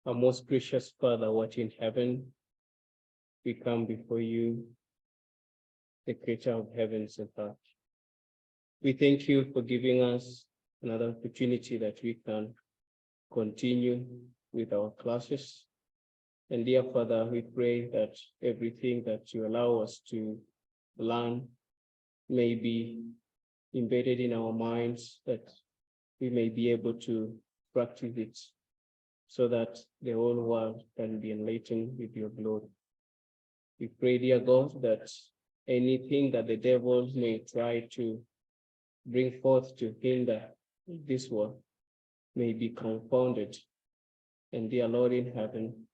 Our most gracious Father, what in heaven, we come before you, the creator of heavens and earth. We thank you for giving us another opportunity that we can continue with our classes. And dear Father, we pray that everything that you allow us to learn may be embedded in our minds, that we may be able to practice it so that the whole world can be enlightened with your glory. We pray, dear God, that anything that the devil may try to bring forth to hinder this world may be confounded. And dear Lord in heaven,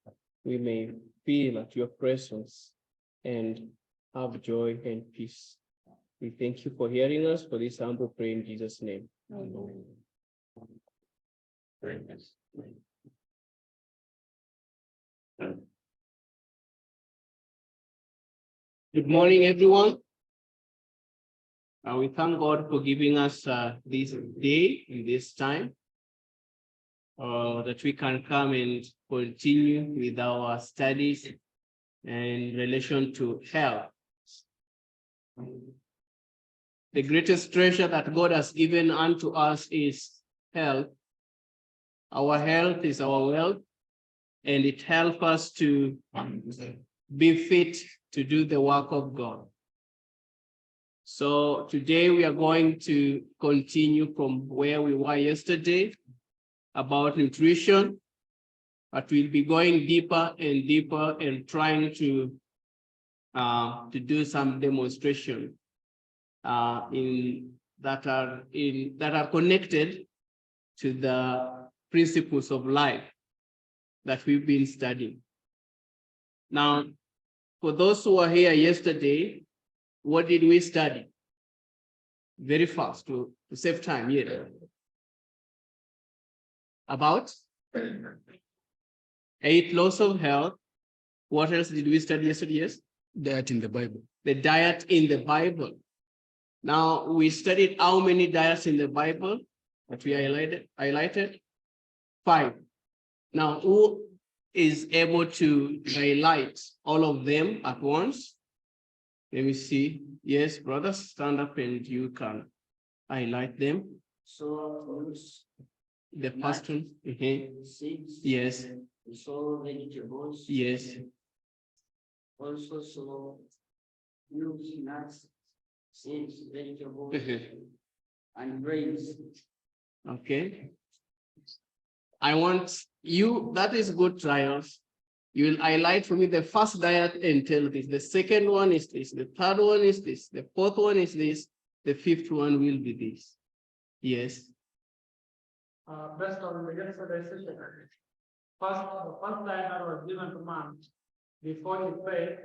we may feel at your presence and have joy and peace. We thank you for hearing us, for this humble prayer in Jesus' name. Amen. Good morning, everyone. We thank God for giving us this day and this time that we can come and continue with our studies in relation to health. The greatest treasure that God has given unto us is health. Our health is our wealth, and it helps us to be fit to do the work of God. So today we are going to continue from where we were yesterday about nutrition, but we'll be going deeper and deeper and trying to do some demonstration that are connected to the principles of life that we've been studying. Now, for those who were here yesterday, what did we study? Very fast to save time. Yeah. About 8 laws of health. What else did we study yesterday? Yes? Diet in the Bible. The diet in the Bible. Now, we studied how many diets in the Bible that we highlighted? 5. Now, who is able to highlight all of them at once? Let me see. Yes, brothers, stand up and you can highlight them. So, the first one. seeds. Yes. So vegetables. Yes. Also, so fruits, nuts, seeds, vegetables, and grains. Okay. I want you, that is good trials. You will highlight for me the first diet and tell this. The second one is this. The third one is this. The fourth one is this. The fifth one will be this. Yes. Based on the Genesis decision, the first diet that was given to man before he prayed,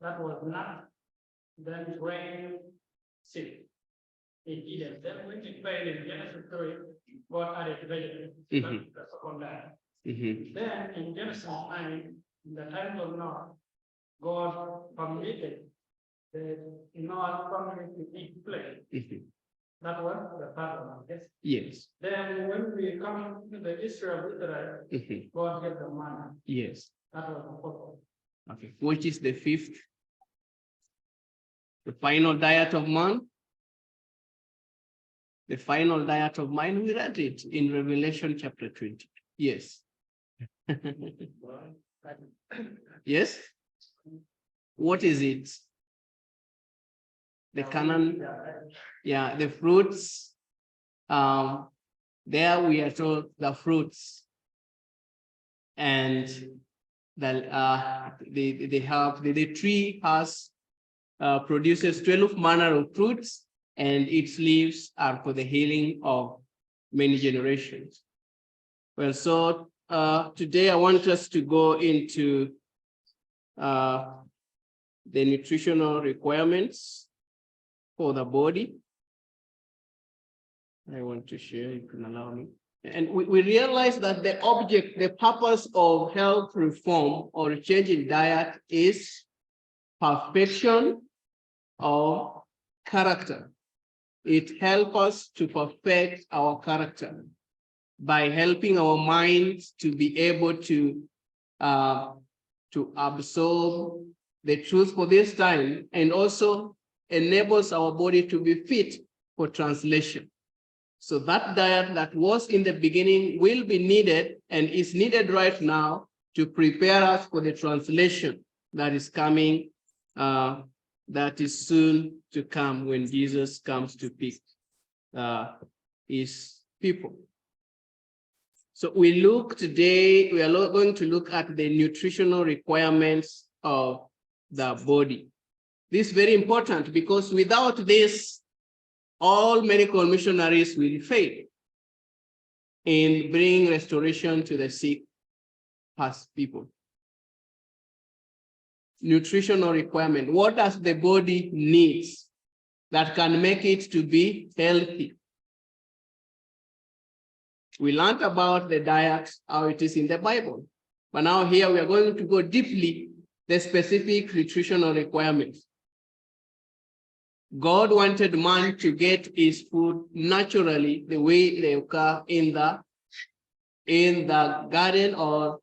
that was nut, then grain, seed. In Eden. Then when he prayed in Genesis 3, God added vegetables. That's the second diet. Then in Genesis 9, in the time of Noah, God permitted the Noah's family to eat flesh. That was the third one, yes? Yes. Then when we come to the history of Israel, God gave the manna. Yes. That was the fourth one. Okay. Which is the fifth? The final diet of man? The final diet of man, we read it in Revelation chapter 20. Yes. Yes? What is it? The Canaan, yeah, the fruits. There we are told the fruits, and the tree has produces 12 manner of fruits, and its leaves are for the healing of many generations. Well, so today I want us to go into the nutritional requirements for the body. I want to share, you can allow me. And we realize that the purpose of health reform or change in diet is perfection of character. It helps us to perfect our character. by helping our minds to be able to absorb the truth for this time, and also enables our body to be fit for translation. So that diet that was in the beginning will be needed and is needed right now to prepare us for the translation that is coming, that is soon to come when Jesus comes to pick his people. So we are going to look at the nutritional requirements of the body. This is very important because without this, all medical missionaries will fail in bringing restoration to the sick past people. Nutritional requirement. What does the body need that can make it to be healthy? We learned about the diet, how it is in the Bible. But now here we are going to go deeply the specific nutritional requirements. God wanted man to get his food naturally, the way they occur in the garden or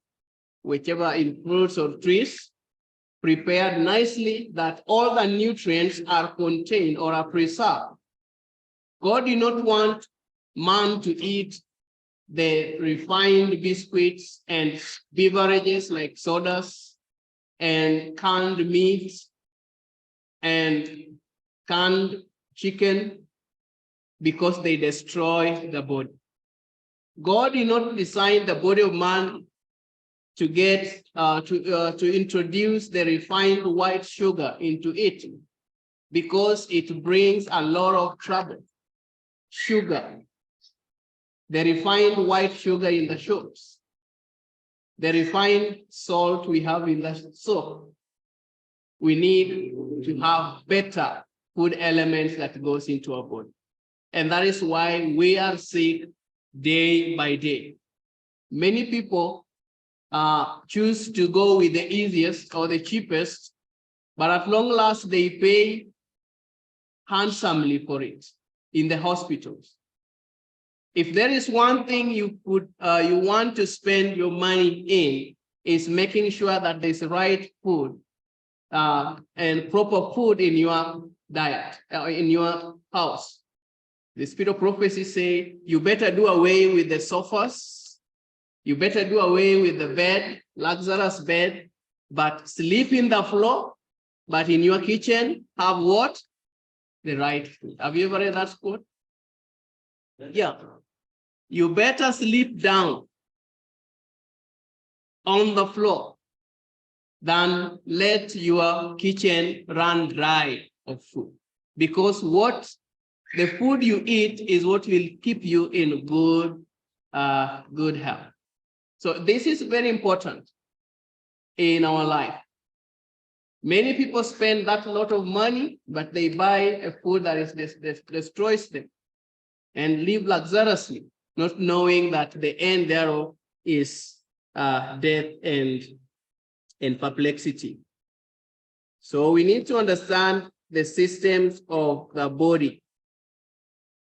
whichever, in fruits or trees, prepared nicely that all the nutrients are contained or are preserved. God did not want man to eat the refined biscuits and beverages like sodas and canned meats and canned chicken because they destroy the body. God did not design the body of man to get to introduce the refined white sugar into it because it brings a lot of trouble. Sugar, the refined white sugar in the shops, the refined salt we have in the soap. We need to have better food elements that goes into our body. And that is why we are sick day by day. Many people choose to go with the easiest or the cheapest, but at long last they pay handsomely for it in the hospitals. If there is one thing you want to spend your money in, is making sure that there's the right food and proper food in your diet, in your house. The spirit of prophecy say, you better do away with the sofas, you better do away with the bed, luxurious bed, but sleep in the floor, but in your kitchen, have what? The right food. Have you ever read that quote? Yeah. You better sleep down on the floor than let your kitchen run dry of food. Because the food you eat is what will keep you in good health. So this is very important in our life. Many people spend that lot of money, but they buy a food that destroys them and live luxuriously, not knowing that the end thereof is death and perplexity. So we need to understand the systems of the body,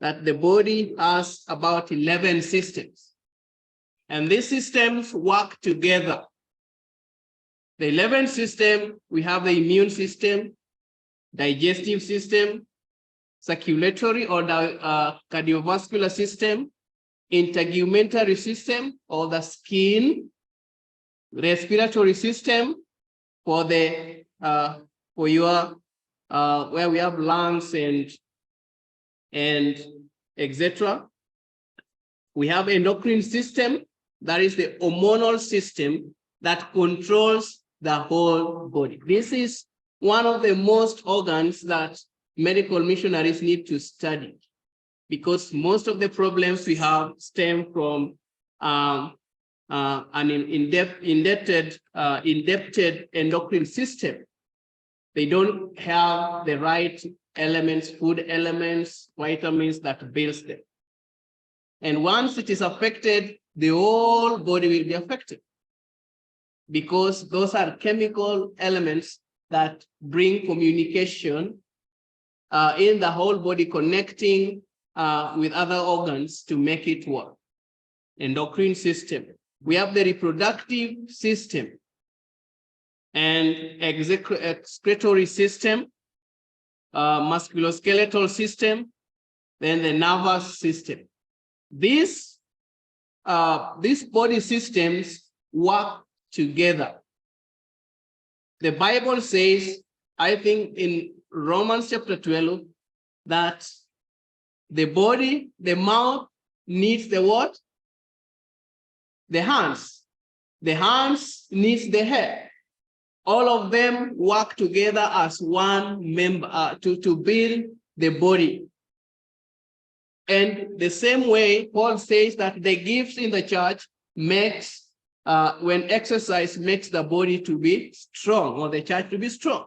that the body has about 11 systems. And these systems work together. The 11th system, we have the immune system, digestive system, circulatory or the cardiovascular system, integumentary system or the skin, respiratory system for the for your where we have lungs and etc. We have endocrine system, that is the hormonal system that controls the whole body. This is one of the most organs that medical missionaries need to study, because most of the problems we have stem from an indebted endocrine system. They don't have the right elements, food elements, vitamins that builds them. And once it is affected, the whole body will be affected, because those are chemical elements that bring communication in the whole body, connecting with other organs to make it work. endocrine system. We have the reproductive system and excretory system, musculoskeletal system, then the nervous system. These body systems work together. The Bible says, I think in Romans chapter 12, that the body, the mouth needs the what? The hands. The hands needs the head. All of them work together as one member to build the body. And the same way, Paul says that the gifts in the church makes, when exercise makes the body to be strong, or the church to be strong.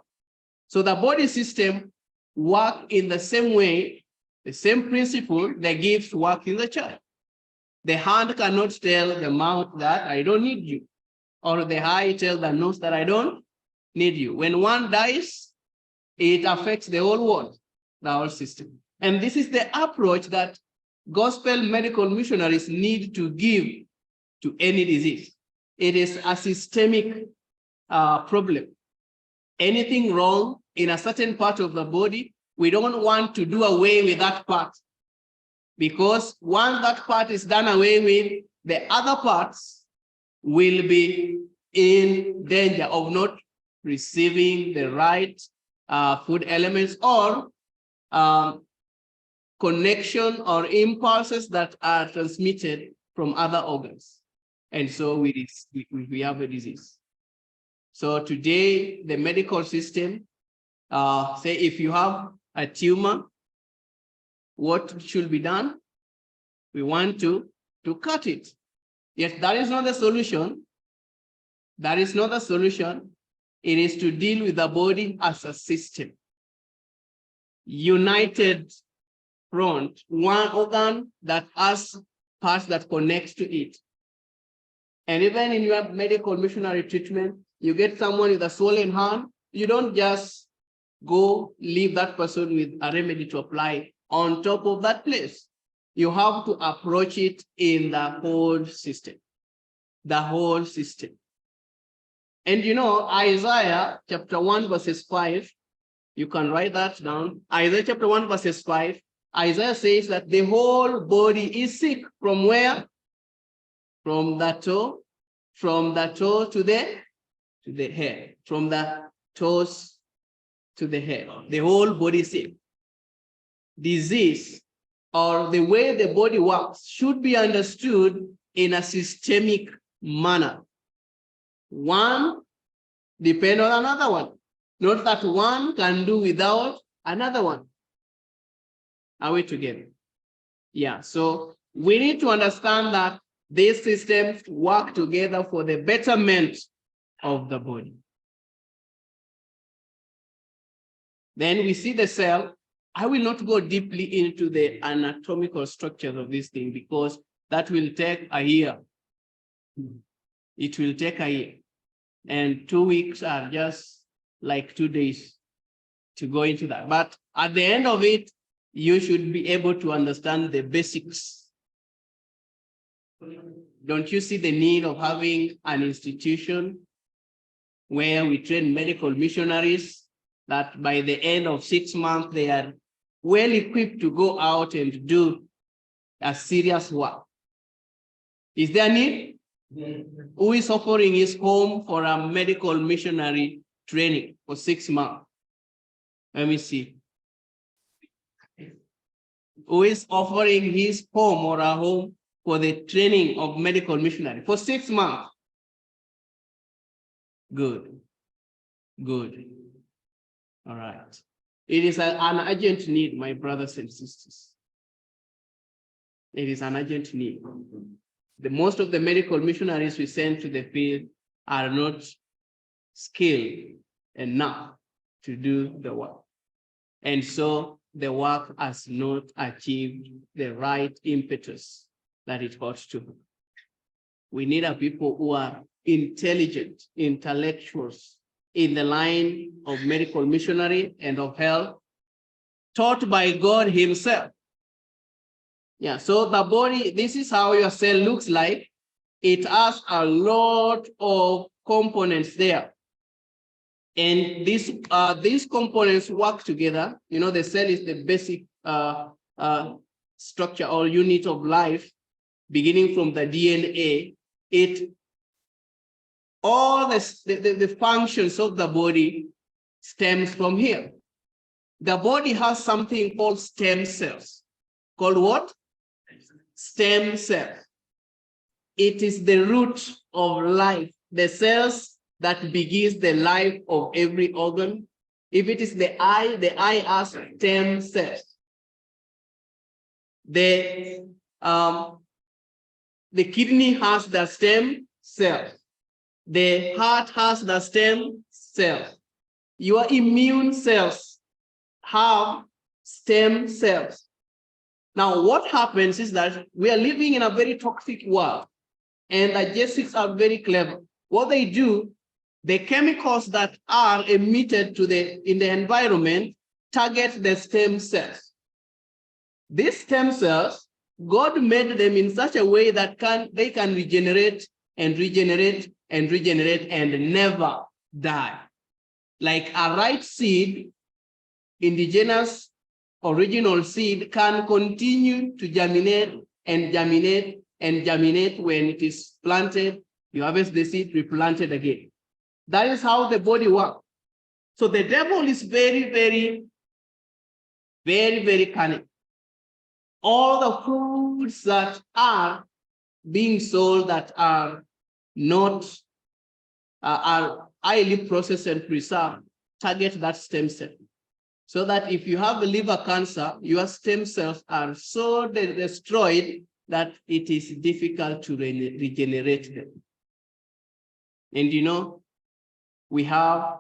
So the body system work in the same way, the same principle, the gifts work in the church. The hand cannot tell the mouth that I don't need you, or the eye tell the nose that I don't need you. When one dies, it affects the whole world, the whole system. And this is the approach that gospel medical missionaries need to give to any disease. It is a systemic problem. Anything wrong in a certain part of the body, we don't want to do away with that part. Because once that part is done away with, the other parts will be in danger of not receiving the right food elements or connection or impulses that are transmitted from other organs. And so we have a disease. So today, the medical system, say if you have a tumor, what should be done? We want to cut it. Yes, that is not the solution. That is not the solution. It is to deal with the body as a system. United front, one organ that has parts that connects to it. And even in your medical missionary treatment, you get someone with a swollen hand, you don't just go leave that person with a remedy to apply on top of that place. You have to approach it in the whole system. The whole system. And you know, Isaiah chapter 1 verses 5, you can write that down. Isaiah chapter 1 verses 5, Isaiah says that the whole body is sick. From where? From the toe to the head. From the toes to the head. The whole body is sick. Disease, or the way the body works, should be understood in a systemic manner. One depends on another one. Not that one can do without another one. Are we together? Yeah, so we need to understand that these systems work together for the betterment of the body. Then we see the cell. I will not go deeply into the anatomical structures of this thing because that will take a year. It will take a year. And 2 weeks are just like 2 days to go into that. But at the end of it, you should be able to understand the basics. Don't you see the need of having an institution where we train medical missionaries that by the end of 6 months, they are well equipped to go out and do a serious work? Is there a need? Who is offering his home for a medical missionary training for 6 months? Let me see. Who is offering his home or a home for the training of medical missionary for 6 months? Good. Good. All right. It is an urgent need, my brothers and sisters. It is an urgent need. Most of the medical missionaries we send to the field are not skilled enough to do the work. And so the work has not achieved the right impetus that it ought to. We need a people who are intelligent, intellectuals in the line of medical missionary and of health, taught by God himself. Yeah, so the body, this is how your cell looks like. It has a lot of components there. And these components work together. You know, the cell is the basic structure or unit of life, beginning from the DNA. All the functions of the body stems from here. The body has something called stem cells. Called what? Stem cells. It is the root of life, the cells that begins the life of every organ. If it is the eye has stem cells. The kidney has the stem cells. The heart has the stem cells. Your immune cells have stem cells. Now, what happens is that we are living in a very toxic world, and digestives are very clever. What they do, the chemicals that are emitted in the environment target the stem cells. These stem cells, God made them in such a way that they can regenerate and regenerate and regenerate and never die. Like a right seed, indigenous original seed can continue to germinate and germinate and germinate when it is planted. You harvest the seed, replanted again. That is how the body works. So the devil is very, very, very, very cunning. All the foods that are being sold that are not are highly processed and preserved target that stem cell. So that if you have a liver cancer, your stem cells are so destroyed that it is difficult to regenerate them. And you know, we have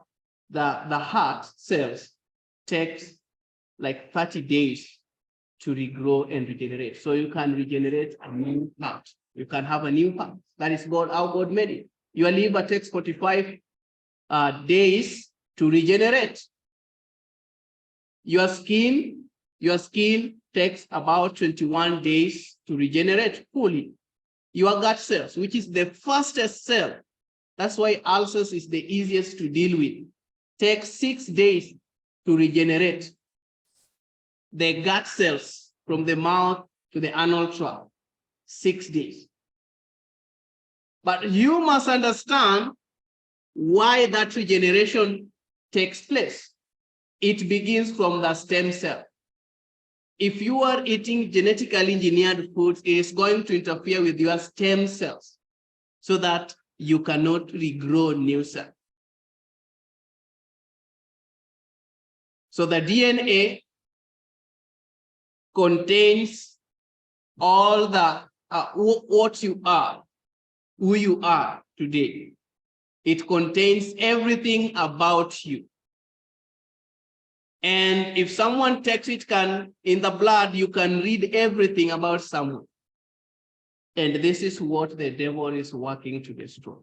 the heart cells takes like 30 days to regrow and regenerate. So you can regenerate a new heart. You can have a new heart. That is how God made it. Your liver takes 45 days to regenerate. Your skin takes about 21 days to regenerate fully. Your gut cells, which is the fastest cell, that's why ulcers is the easiest to deal with, takes 6 days to regenerate. The gut cells from the mouth to the anal tract, 6 days. But you must understand why that regeneration takes place. It begins from the stem cell. If you are eating genetically engineered foods, it is going to interfere with your stem cells so that you cannot regrow new cells. So the DNA contains all the what you are, who you are today. It contains everything about you. And if someone takes it, in the blood, you can read everything about someone. And this is what the devil is working to destroy.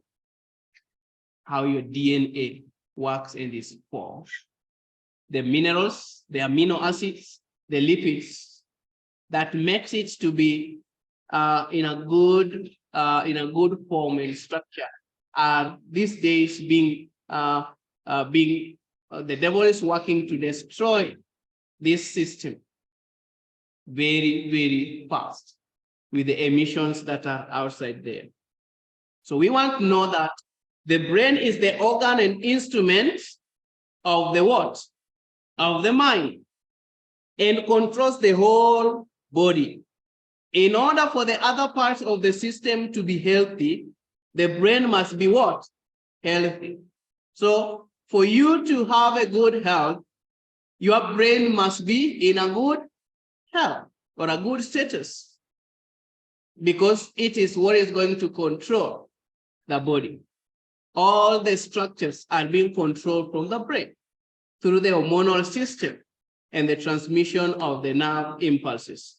How your DNA works in this form. The minerals, the amino acids, the lipids that makes it to be in a good form and structure are these days the devil is working to destroy this system very, very fast with the emissions that are outside there. So we want to know that the brain is the organ and instrument of the what? Of the mind, and controls the whole body. In order for the other parts of the system to be healthy, the brain must be what? Healthy. So for you to have a good health, your brain must be in a good health or a good status, because it is what is going to control the body. All the structures are being controlled from the brain through the hormonal system and the transmission of the nerve impulses.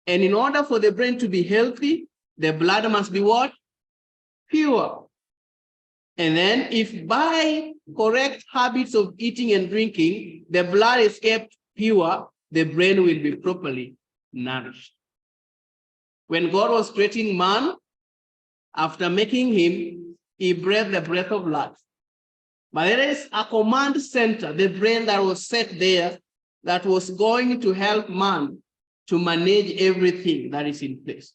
And in order for the brain to be healthy, the blood must be what? Pure. And then if by correct habits of eating and drinking, the blood is kept pure, the brain will be properly nourished. When God was creating man, after making him, he breathed the breath of life. But there is a command center, the brain that was set there, that was going to help man to manage everything that is in place.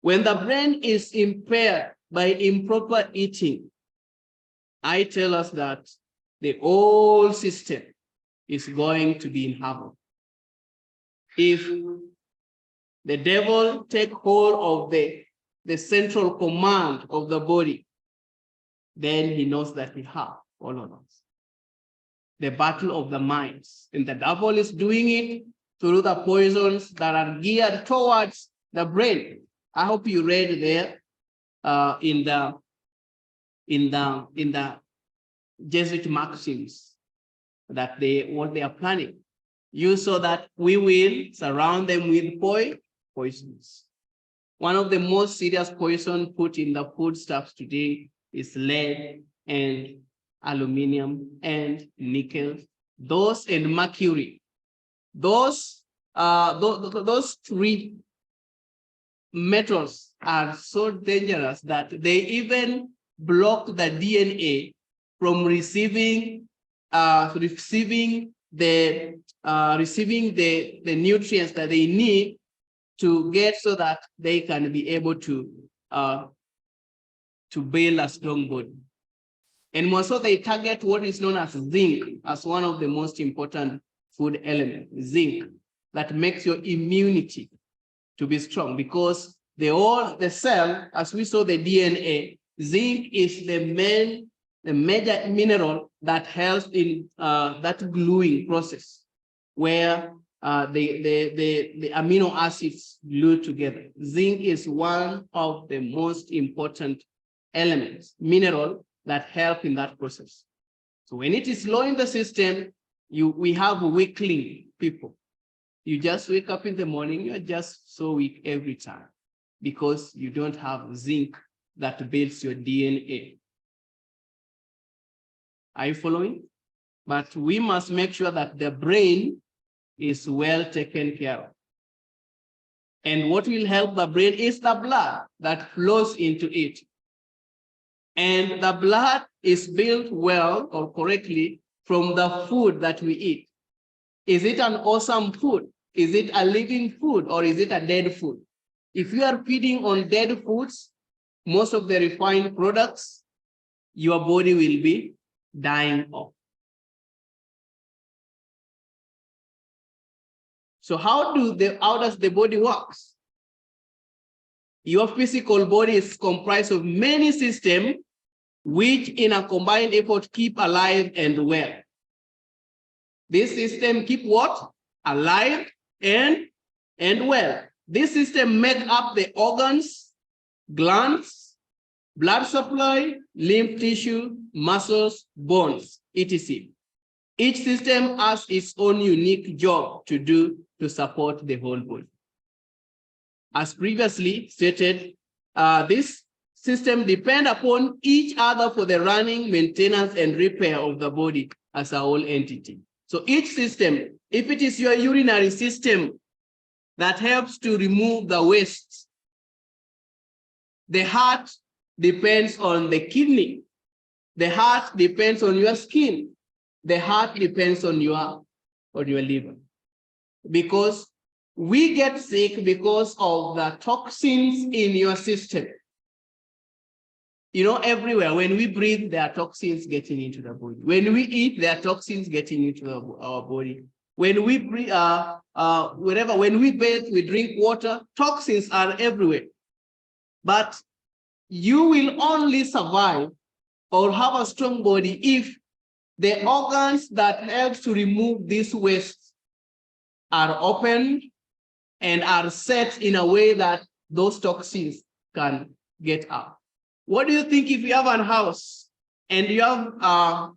When the brain is impaired by improper eating, I tell us that the whole system is going to be in havoc. If the devil take hold of the central command of the body, then he knows that we have all of us. The battle of the minds. And the devil is doing it through the poisons that are geared towards the brain. I hope you read there in the Jesuit maxims that what they are planning. You saw that we will surround them with poisons. One of the most serious poison put in the foodstuffs today is lead and aluminum and nickel, those and mercury. Those three metals are so dangerous that they even block the DNA from receiving the nutrients that they need to get so that they can be able to build a strong body. And more so, they target what is known as zinc as one of the most important food elements, zinc, that makes your immunity to be strong, because the cell, as we saw the DNA, zinc is the major mineral that helps in that gluing process, where the amino acids glue together. Zinc is one of the most important elements, mineral, that help in that process. So when it is low in the system, we have weakling people. You just wake up in the morning, you're just so weak every time because you don't have zinc that builds your DNA. Are you following? But we must make sure that the brain is well taken care of. And what will help the brain is the blood that flows into it. And the blood is built well or correctly from the food that we eat. Is it an awesome food? Is it a living food, or is it a dead food? If you are feeding on dead foods, most of the refined products, your body will be dying off. So how does the body work? Your physical body is comprised of many systems which in a combined effort keep alive and well. This system keep what? Alive and well. This system make up the organs, glands, blood supply, lymph tissue, muscles, bones, etc. Each system has its own unique job to do to support the whole body. As previously stated, this system depend upon each other for the running, maintenance, and repair of the body as a whole entity. So each system, if it is your urinary system that helps to remove the waste, the heart depends on the kidney, the heart depends on your skin, the heart depends on your liver. Because we get sick because of the toxins in your system. You know, everywhere, when we breathe, there are toxins getting into the body. When we eat, there are toxins getting into our body. When we breathe, when we bathe, we drink water, toxins are everywhere. But you will only survive or have a strong body if the organs that help to remove this waste are opened and are set in a way that those toxins can get out. What do you think if you have a house and you have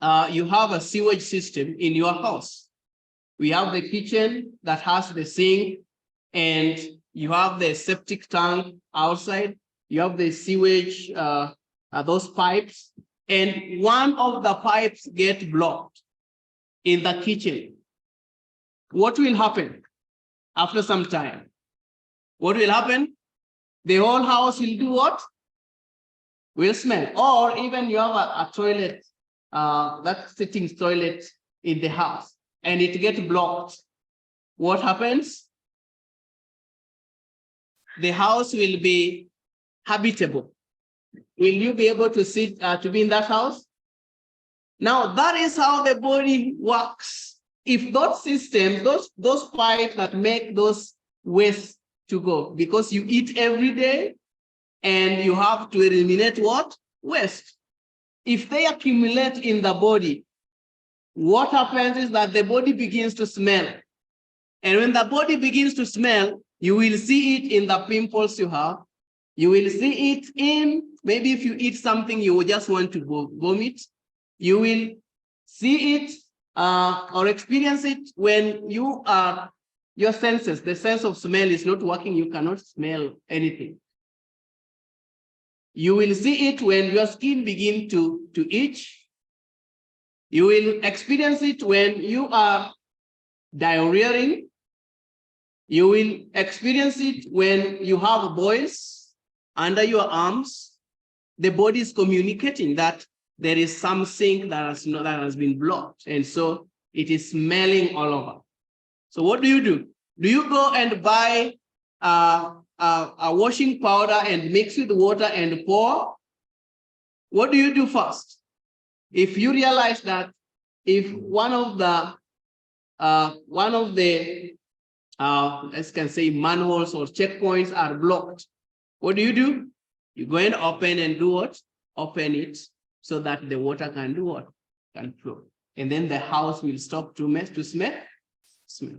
a sewage system in your house? We have the kitchen that has the sink, and you have the septic tank outside. You have the sewage, those pipes, and one of the pipes get blocked in the kitchen. What will happen after some time? what will happen? The whole house will do what? Will smell. Or even you have a toilet, that sitting toilet in the house, and it gets blocked. What happens? The house will be habitable. Will you be able to sit to be in that house? Now that is how the body works. If those systems, those pipes that make those waste to go, because you eat every day and you have to eliminate what? Waste. If they accumulate in the body, what happens is that the body begins to smell. And when the body begins to smell, you will see it in the pimples you have. You will see it in, maybe if you eat something you just want to vomit. You will see it or experience it when you are, your senses, the sense of smell is not working, you cannot smell anything. You will see it when your skin begins to itch. You will experience it when you are diarrheaing. You will experience it when you have boils under your arms. The body is communicating that there is something that has been blocked, and so it is smelling all over. So what do? Do you go and buy a washing powder and mix with water and pour? What do you do first? If you realize that if one of the let's can say manholes or checkpoints are blocked, what do? You go and open and do what? Open it so that the water can do what? Can flow. And then the house will stop to smell.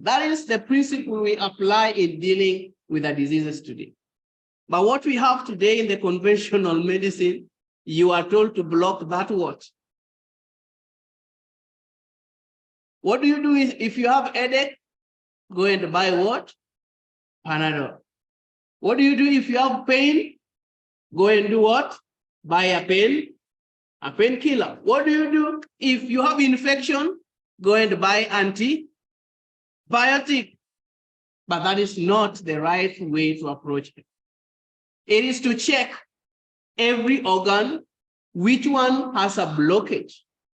That is the principle we apply in dealing with the diseases today. But what we have today in the conventional medicine, you are told to block that what? What do you do if you have headache? Go and buy what? Panadol. What do you do if you have pain? Go and do what? Buy a painkiller. What do you do if you have infection? Go and buy antibiotic. But that is not the right way to approach it. It is to check every organ, which one has a blockage,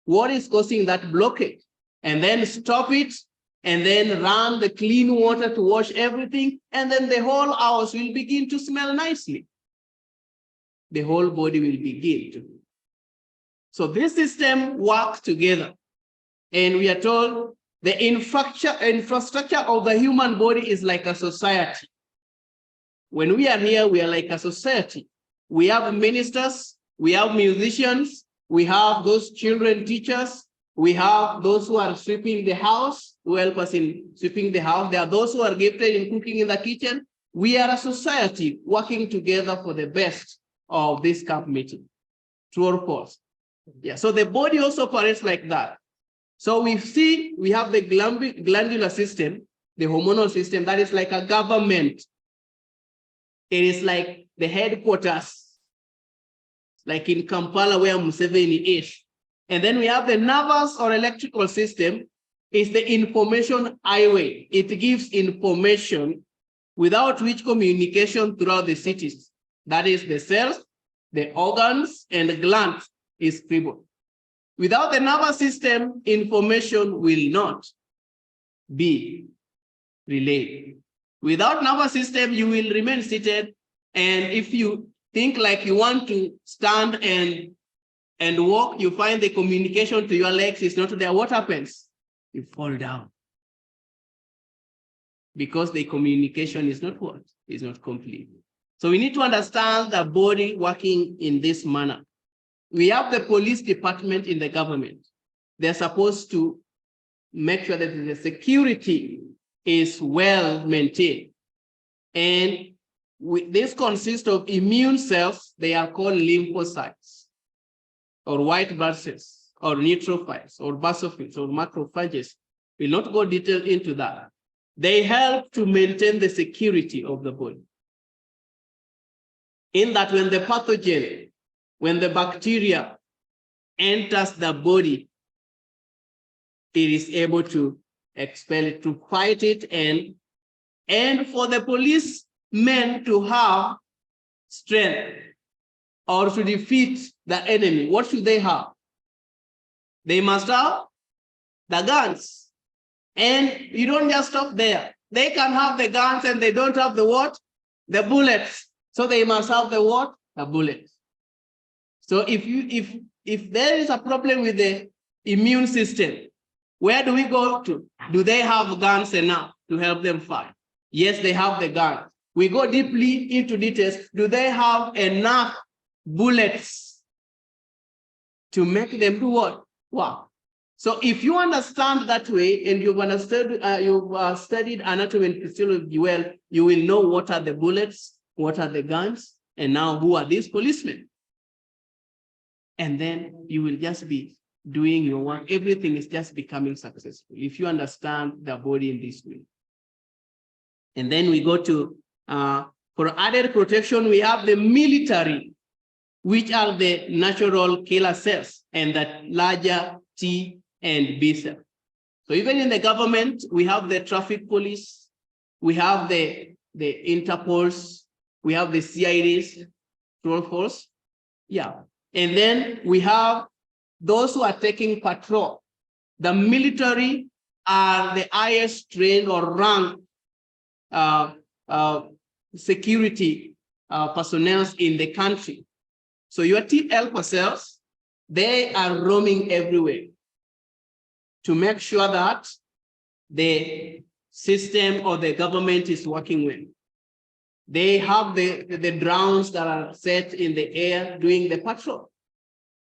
what is causing that blockage, and then stop it, and then run the clean water to wash everything, and then the whole house will begin to smell nicely. The whole body will begin to. So this system works together, and we are told the infrastructure of the human body is like a society. When we are here, we are like a society. We have ministers, we have musicians, we have those children teachers, we have those who are sweeping the house, who help us in sweeping the house. There are those who are gifted in cooking in the kitchen. We are a society working together for the best of this camp meeting. True or false? Yeah, so the body also operates like that. So we see we have the glandular system, the hormonal system, that is like a government. It is like the headquarters, like in Kampala where Museveni is. And then we have the nervous or electrical system, is the information highway. It gives information without which communication throughout the cities. That is the cells, the organs, and the glands is feeble. Without the nervous system, information will not be relayed. Without nervous system, you will remain seated. And if you think like you want to stand and walk, you find the communication to your legs is not there. What happens? You fall down. Because the communication is not what? Is not complete. So we need to understand the body working in this manner. We have the police department in the government. They're supposed to make sure that the security is well maintained. And this consists of immune cells. They are called lymphocytes, or white blood cells, or neutrophils, or basophils, or macrophages. We'll not go detailed into that. They help to maintain the security of the body. In that when the pathogen, when the bacteria enters the body, it is able to expel it, to fight it, and for the police men to have strength or to defeat the enemy, what should they have? They must have the guns. And you don't just stop there. They can have the guns and they don't have the what? The bullets. So they must have the what? The bullets. So if there is a problem with the immune system, where do we go to? Do they have guns enough to help them fight? Yes, they have the guns. We go deeply into details. Do they have enough bullets to make them do what? Wow. So if you understand that way and you've understood, studied anatomy and physiology well, you will know what are the bullets, what are the guns, and now who are these policemen. And then you will just be doing your work. Everything is just becoming successful if you understand the body in this way. And then we go to, for added protection, we have the military, which are the natural killer cells and the larger T and B cell. So even in the government, we have the traffic police, we have the Interpols, we have the CIDs, patrol force. Yeah. And then we have those who are taking patrol. The military are the highest trained or ranked security personnel in the country. So your T helper cells, they are roaming everywhere to make sure that the system or the government is working well. They have the drones that are set in the air doing the patrol.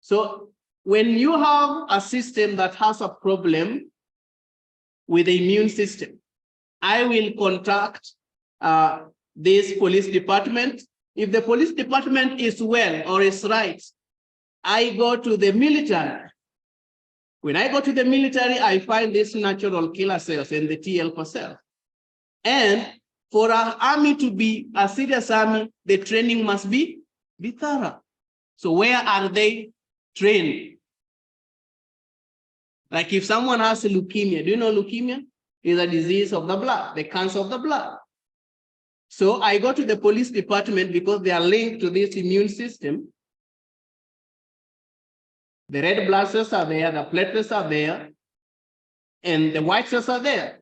So when you have a system that has a problem with the immune system, I will contact this police department. If the police department is well or is right, I go to the military. When I go to the military, I find these natural killer cells and the T helper cell. And for an army to be a serious army, the training must be thorough. So where are they trained? Like if someone has leukemia, do you know leukemia is a disease of the blood, the cancer of the blood. So I go to the police department because they are linked to this immune system. The red blood cells are there, the platelets are there, and the white cells are there.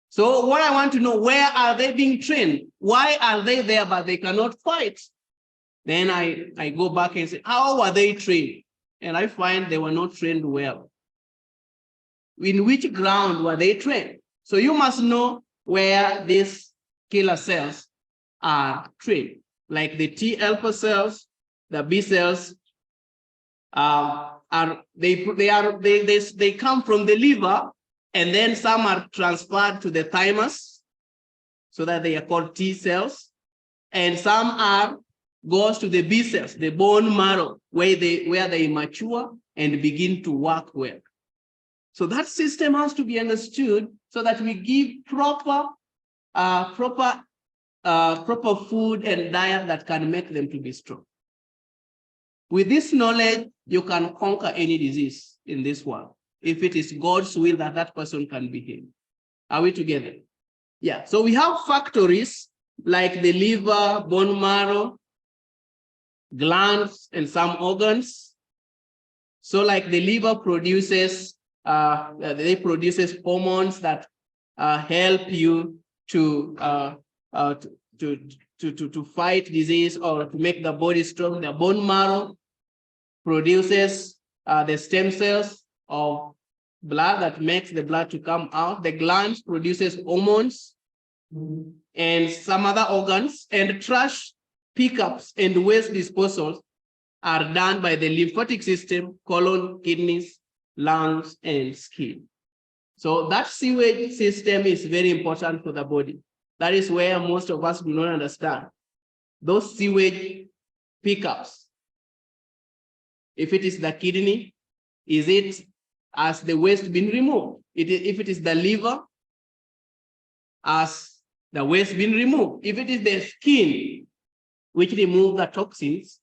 So what I want to know, where are they being trained? Why are they there, but they cannot fight? Then I go back and say, how were they trained? And I find they were not trained well. In which ground were they trained? So you must know where these killer cells are trained, like the T helper cells, the B cells, they come from the liver, and then some are transferred to the thymus, so that they are called T cells, and some goes to the B cells, the bone marrow, where they mature and begin to work well. So that system has to be understood so that we give proper food and diet that can make them to be strong. With this knowledge, you can conquer any disease in this world, if it is God's will that that person can be healed. Are we together? Yeah, so we have factories like the liver, bone marrow, glands, and some organs. So like the liver produces, hormones that help you to fight disease or to make the body strong. The bone marrow produces the stem cells of blood that makes the blood to come out. The glands produces hormones and some other organs, and trash pickups and waste disposals are done by the lymphatic system, colon, kidneys, lungs, and skin. So that sewage system is very important for the body. That is where most of us do not understand. Those sewage pickups, if it is the kidney, is it as the waste been removed? If it is the liver, as the waste been removed. If it is the skin, which remove the toxins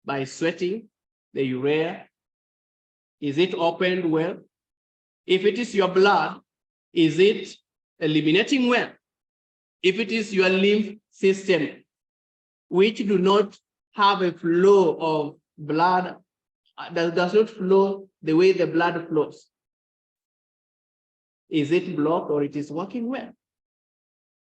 by sweating, the urea, is it opened well? If it is your blood, is it eliminating well? if it is your lymph system, which do not have a flow of blood, that does not flow the way the blood flows, is it blocked or it is working well?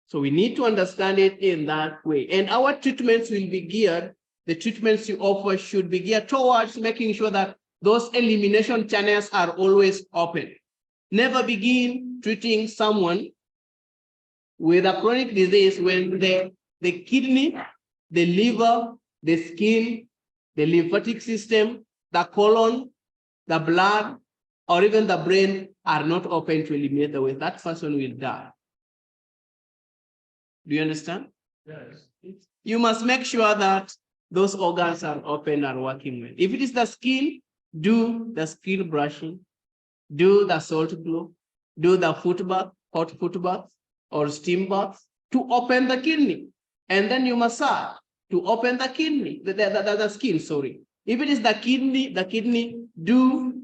So we need to understand it in that way. And our treatments will be geared, the treatments you offer should be geared towards making sure that those elimination channels are always open. Never begin treating someone with a chronic disease when the kidney, the liver, the skin, the lymphatic system, the colon, the blood, or even the brain are not open to eliminate the waste. That person will die. Do you understand? Yes. You must make sure that those organs are open and working well. If it is the skin, do the skin brushing, do the salt glove, do the foot bath, hot foot bath, or steam bath to open the kidney. And then you massage to open the kidney, the skin, sorry. If it is the kidney, do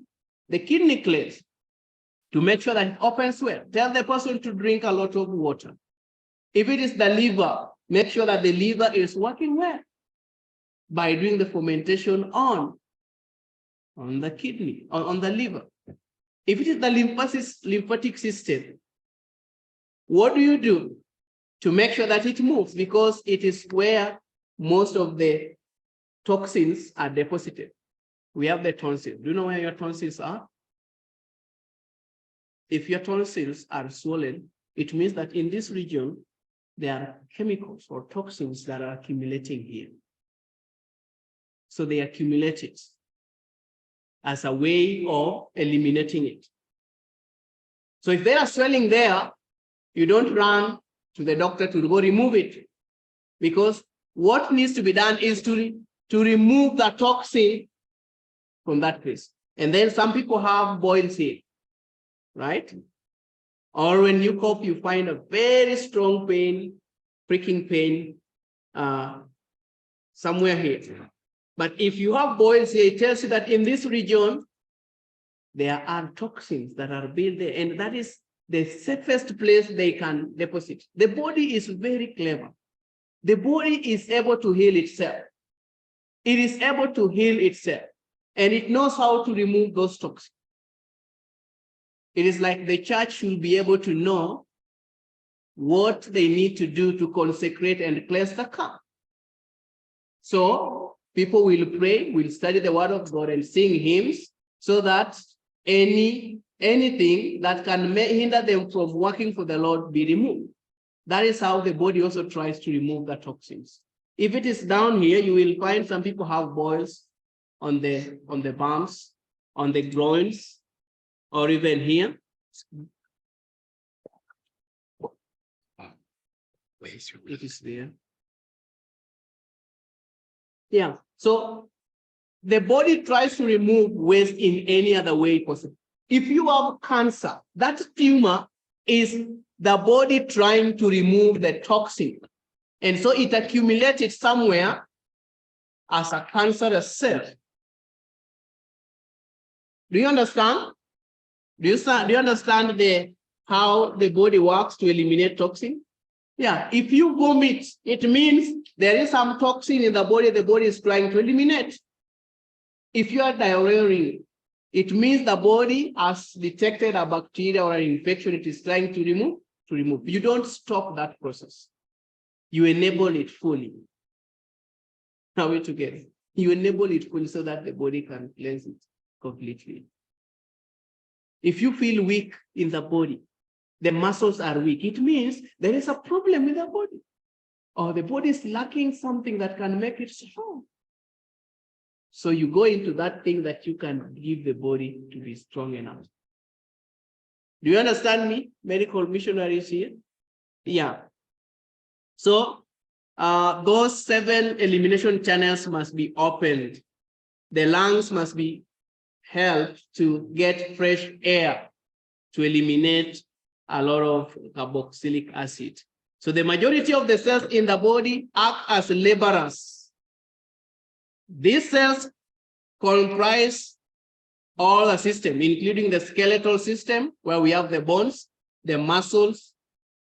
the kidney cleanse to make sure that it opens well. Tell the person to drink a lot of water. If it is the liver, make sure that the liver is working well by doing the fermentation on the kidney, on the liver. If it is the lymphatic system, what do you do to make sure that it moves? Because it is where most of the toxins are deposited. We have the tonsils. Do you know where your tonsils are? If your tonsils are swollen, it means that in this region, there are chemicals or toxins that are accumulating here. So they accumulate it as a way of eliminating it. So if there are swelling there, you don't run to the doctor to go remove it, because what needs to be done is to remove the toxin from that place. And then some people have boils here, right? Or when you cough, you find a very strong pain, pricking pain somewhere here. But if you have boils here, it tells you that in this region, there are toxins that are built there, and that is the safest place they can deposit. The body is very clever. The body is able to heal itself. It is able to heal itself, and it knows how to remove those toxins. It is like the church should be able to know what they need to do to consecrate and cleanse the camp. So people will pray, will study the word of God and sing hymns so that anything that can hinder them from working for the Lord be removed. That is how the body also tries to remove the toxins. If it is down here, you will find some people have boils on the bumps, on the groins, or even here. It is there. Yeah, so the body tries to remove waste in any other way possible. If you have cancer, that tumor is the body trying to remove the toxin. And so it accumulated somewhere as a cancerous cell. Do you understand? Do you understand how the body works to eliminate toxin? Yeah, if you vomit, it means there is some toxin in the body is trying to eliminate. If you are diarrheaing, it means the body has detected a bacteria or an infection it is trying to remove. You don't stop that process. You enable it fully. Are we together? You enable it fully so that the body can cleanse it completely. If you feel weak in the body, the muscles are weak, it means there is a problem with the body, or the body is lacking something that can make it strong. So you go into that thing that you can give the body to be strong enough. Do you understand me, medical missionaries here? Yeah. So those 7 elimination channels must be opened. The lungs must be helped to get fresh air to eliminate a lot of carboxylic acid. So the majority of the cells in the body act as laborers. These cells comprise all the system, including the skeletal system, where we have the bones, the muscles,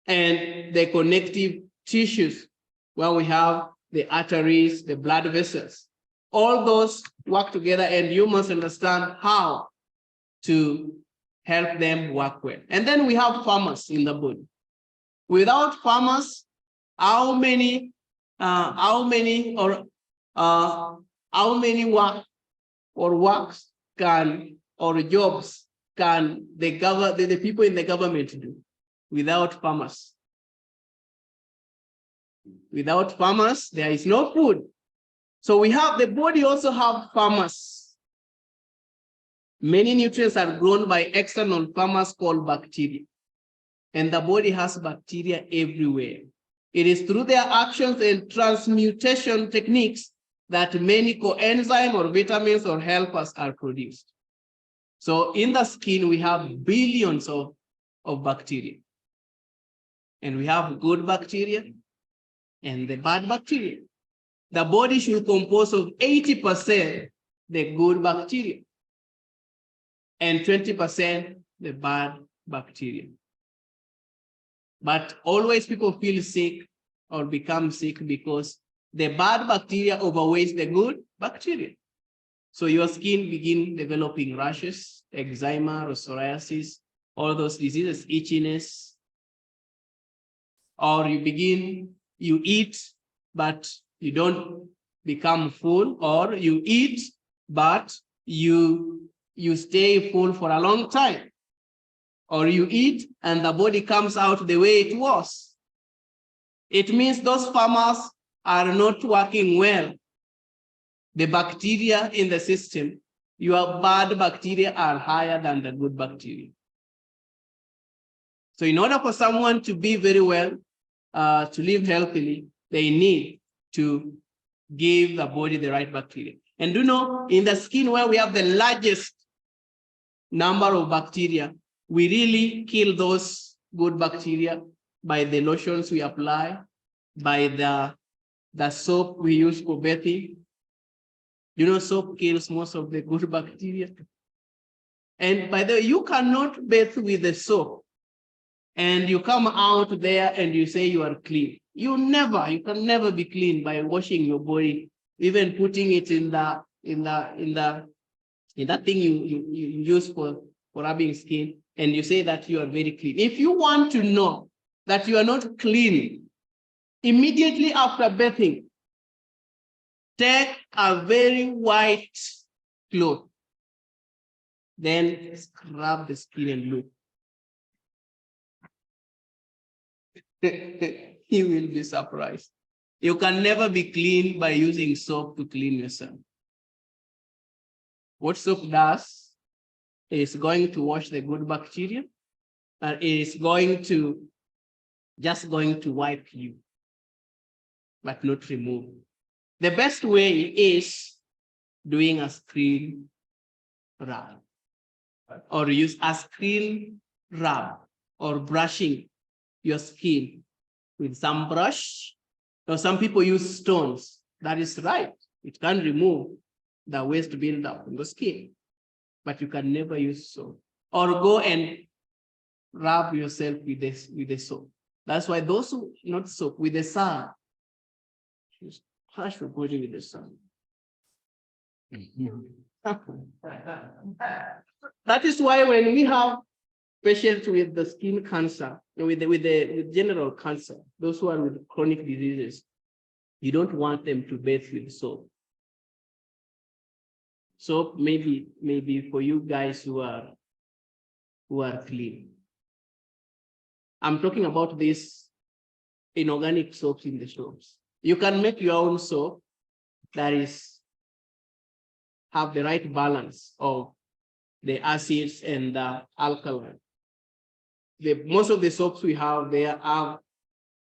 and the connective tissues, where we have the arteries, the blood vessels. All those work together, and you must understand how to help them work well. And then we have farmers in the body. Without farmers, how many works can or jobs can the people in the government do without farmers? Without farmers, there is no food. So we have the body also have farmers. Many nutrients are grown by external farmers called bacteria. And the body has bacteria everywhere. It is through their actions and transmutation techniques that many coenzyme or vitamins or helpers are produced. So in the skin, we have billions of bacteria. And we have good bacteria and the bad bacteria. The body should compose of 80% the good bacteria and 20% the bad bacteria. But always people feel sick or become sick because the bad bacteria overweighs the good bacteria. So your skin begin developing rashes, eczema, or psoriasis, all those diseases, itchiness. Or you eat, but you don't become full, or you eat, but you stay full for a long time. Or you eat and the body comes out the way it was. It means those farmers are not working well. The bacteria in the system, your bad bacteria are higher than the good bacteria. So in order for someone to be very well, to live healthily, they need to give the body the right bacteria. And you know, in the skin where we have the largest number of bacteria, we really kill those good bacteria by the lotions we apply, by the soap we use for bathing. You know, soap kills most of the good bacteria. And by the way, you cannot bathe with the soap and you come out there and you say you are clean. You can never be clean by washing your body, even putting it in that thing you use for rubbing skin, and you say that you are very clean. If you want to know that you are not clean, immediately after bathing, take a very white cloth, then scrub the skin and look. You will be surprised. You can never be clean by using soap to clean yourself. What soap does is going to wash the good bacteria, and it is just going to wipe you, but not remove. The best way is doing a screen rub, or use a screen rub, or brushing your skin with some brush, or some people use stones. That is right. It can remove the waste buildup in the skin, but you can never use soap. Or go and rub yourself with the soap. That's why those who not soap, with the sun, just brush your body with the sun. That is why when we have patients with the skin cancer, with general cancer, those who are with chronic diseases, you don't want them to bathe with soap. Soap maybe for you guys who are clean. I'm talking about this inorganic soaps in the shops. You can make your own soap that have the right balance of the acids and the alkaline. Most of the soaps we have there are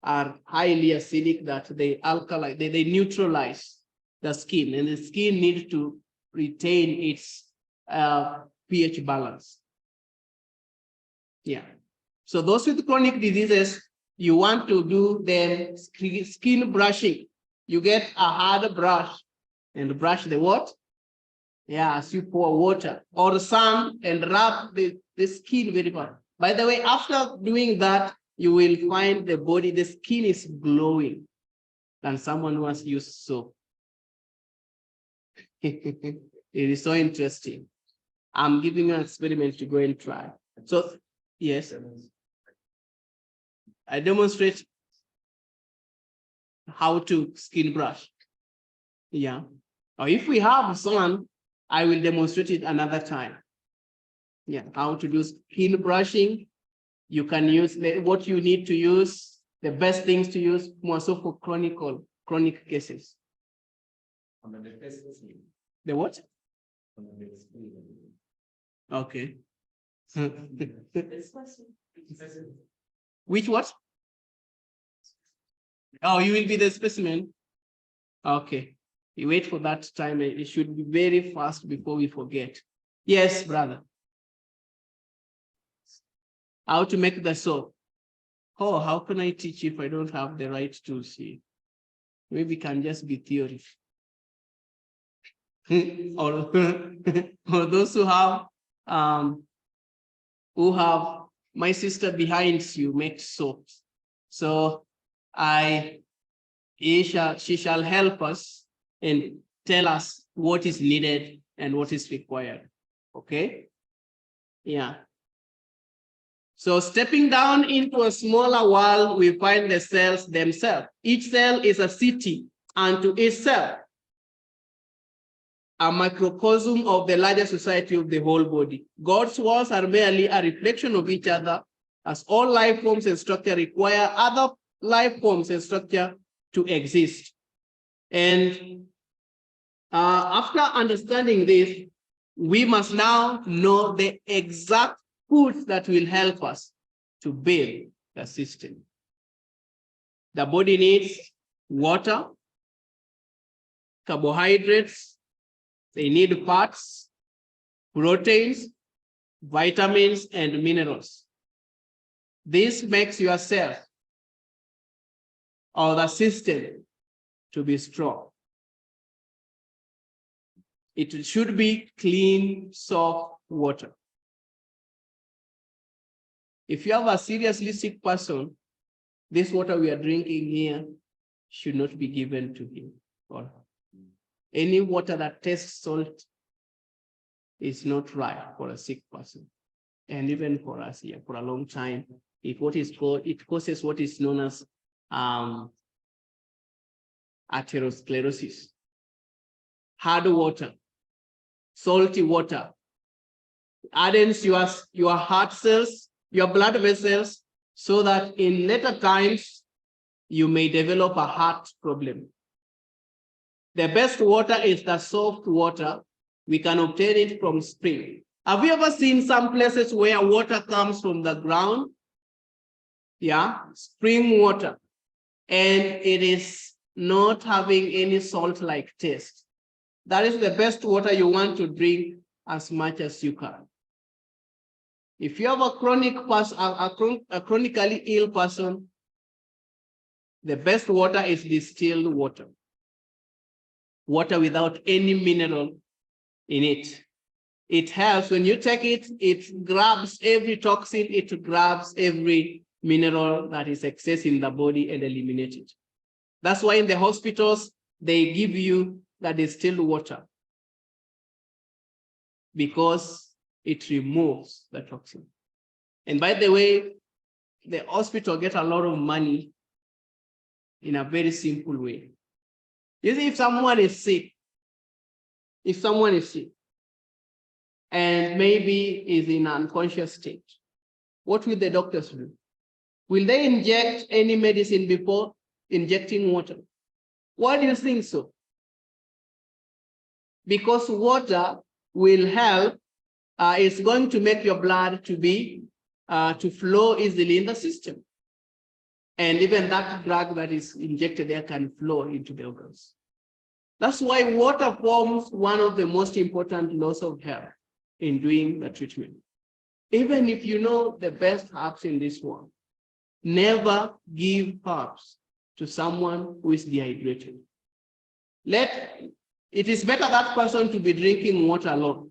highly acidic, that they neutralize the skin, and the skin needs to retain its pH balance. Yeah. So those with chronic diseases, you want to do then skin brushing. You get a hard brush and brush the what? Yeah, as you pour water or sun and rub the skin very hard. By the way, after doing that, you will find the body, the skin is glowing than someone who has used soap. It is so interesting. I'm giving you an experiment to go and try. So, yes, I demonstrate how to skin brush. Yeah. Or if we have some, I will demonstrate it another time. Yeah, how to do skin brushing. You can use what you need to use, the best things to use, more so for chronic cases. The what? Okay. Which what? Oh, you will be the specimen. Okay. You wait for that time. It should be very fast before we forget. Yes, brother. How to make the soap. Oh, how can I teach if I don't have the right tools here? Maybe it can just be theory. or, or those who have my sister behind you makes soaps. So she shall help us and tell us what is needed and what is required. Okay? Yeah. So stepping down into a smaller world, we find the cells themselves. Each cell is a city unto itself, a microcosm of the larger society of the whole body. God's walls are merely a reflection of each other, as all life forms and structure require other life forms and structure to exist. And after understanding this, we must now know the exact foods that will help us to build the system. The body needs water, carbohydrates, they need fats, proteins, vitamins, and minerals. This makes your cell or the system to be strong. It should be clean, soft water. If you have a seriously sick person, this water we are drinking here should not be given to him or her. Any water that tastes salt is not right for a sick person. And even for us here for a long time, it causes what is known as atherosclerosis. Hard water, salty water, hardens your heart cells, your blood vessels, so that in later times, you may develop a heart problem. The best water is the soft water. We can obtain it from spring. Have you ever seen some places where water comes from the ground? Yeah, spring water. And it is not having any salt-like taste. That is the best water you want to drink as much as you can. If you have a chronically ill person, the best water is distilled water. Water without any mineral in it. It helps when you take it, it grabs every toxin, it grabs every mineral that is excess in the body and eliminates it. That's why in the hospitals, they give you the distilled water because it removes the toxin. And by the way, the hospital gets a lot of money in a very simple way. You see, if someone is sick, and maybe is in an unconscious state, what will the doctors do? Will they inject any medicine before injecting water? Why do you think so? Because water will help, it's going to make your blood to flow easily in the system. And even that drug that is injected there can flow into the organs. That's why water forms one of the most important laws of health in doing the treatment. Even if you know the best herbs in this world, never give herbs to someone who is dehydrated. It is better that person to be drinking water alone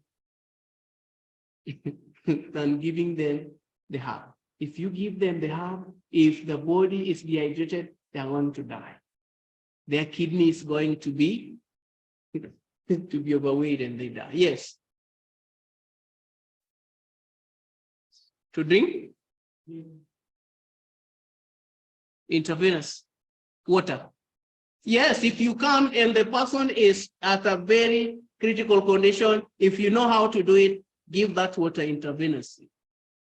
than giving them the herb. If you give them the herb, if the body is dehydrated, they are going to die. Their kidney is going to be overweight and they die. Yes. To drink intravenous water. Yes, if you come and the person is at a very critical condition, if you know how to do it, give that water intravenously.